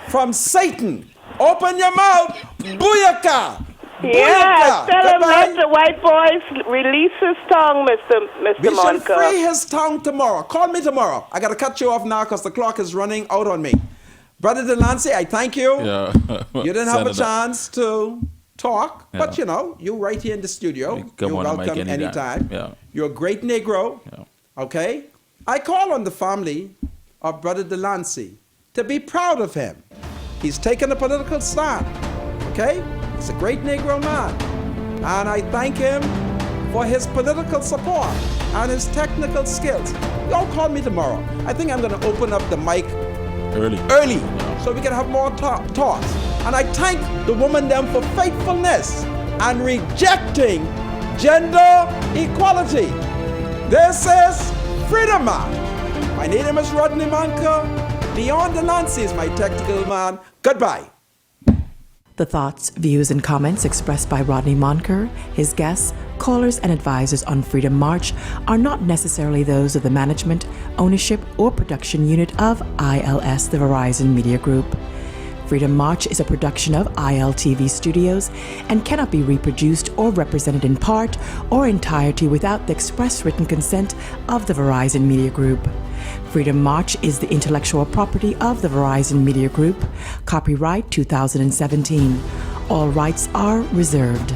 from Satan. Open your mouth. Booyaka. Yeah, tell him let the white boys release his tongue, Mr. We shall Moncur. free his tongue tomorrow. Call me tomorrow. I got to cut you off now because the clock is running out on me. Brother Delancey, I thank you. Yeah. You didn't have a chance to talk, but you know, you're right here in the studio. You're welcome anytime. Yeah. You're a great Negro. Yeah. Okay? I call on the family of Brother Delancey to be proud of him. He's taken a political stand. Okay? He's a great Negro man. And I thank him for his political support and his technical skills. Y'all call me tomorrow. I think I'm going to open up the mic early so we can have more talks. And I thank the woman them for faithfulness and rejecting gender equality. This is Freedom Man. My name is Rodney Moncur. Beyond Delancey is my technical man. Goodbye. The thoughts, views, and comments expressed by Rodney Moncur, his guests, callers, and advisors on Freedom March are not necessarily those of the management, ownership, or production unit of ILS, the Verizon Media Group. Freedom March is a production of ILTV Studios and cannot be reproduced or represented in part or entirety without the express written consent of the Verizon Media Group. Freedom March is the intellectual property of the Verizon Media Group. Copyright 2017. All rights are reserved.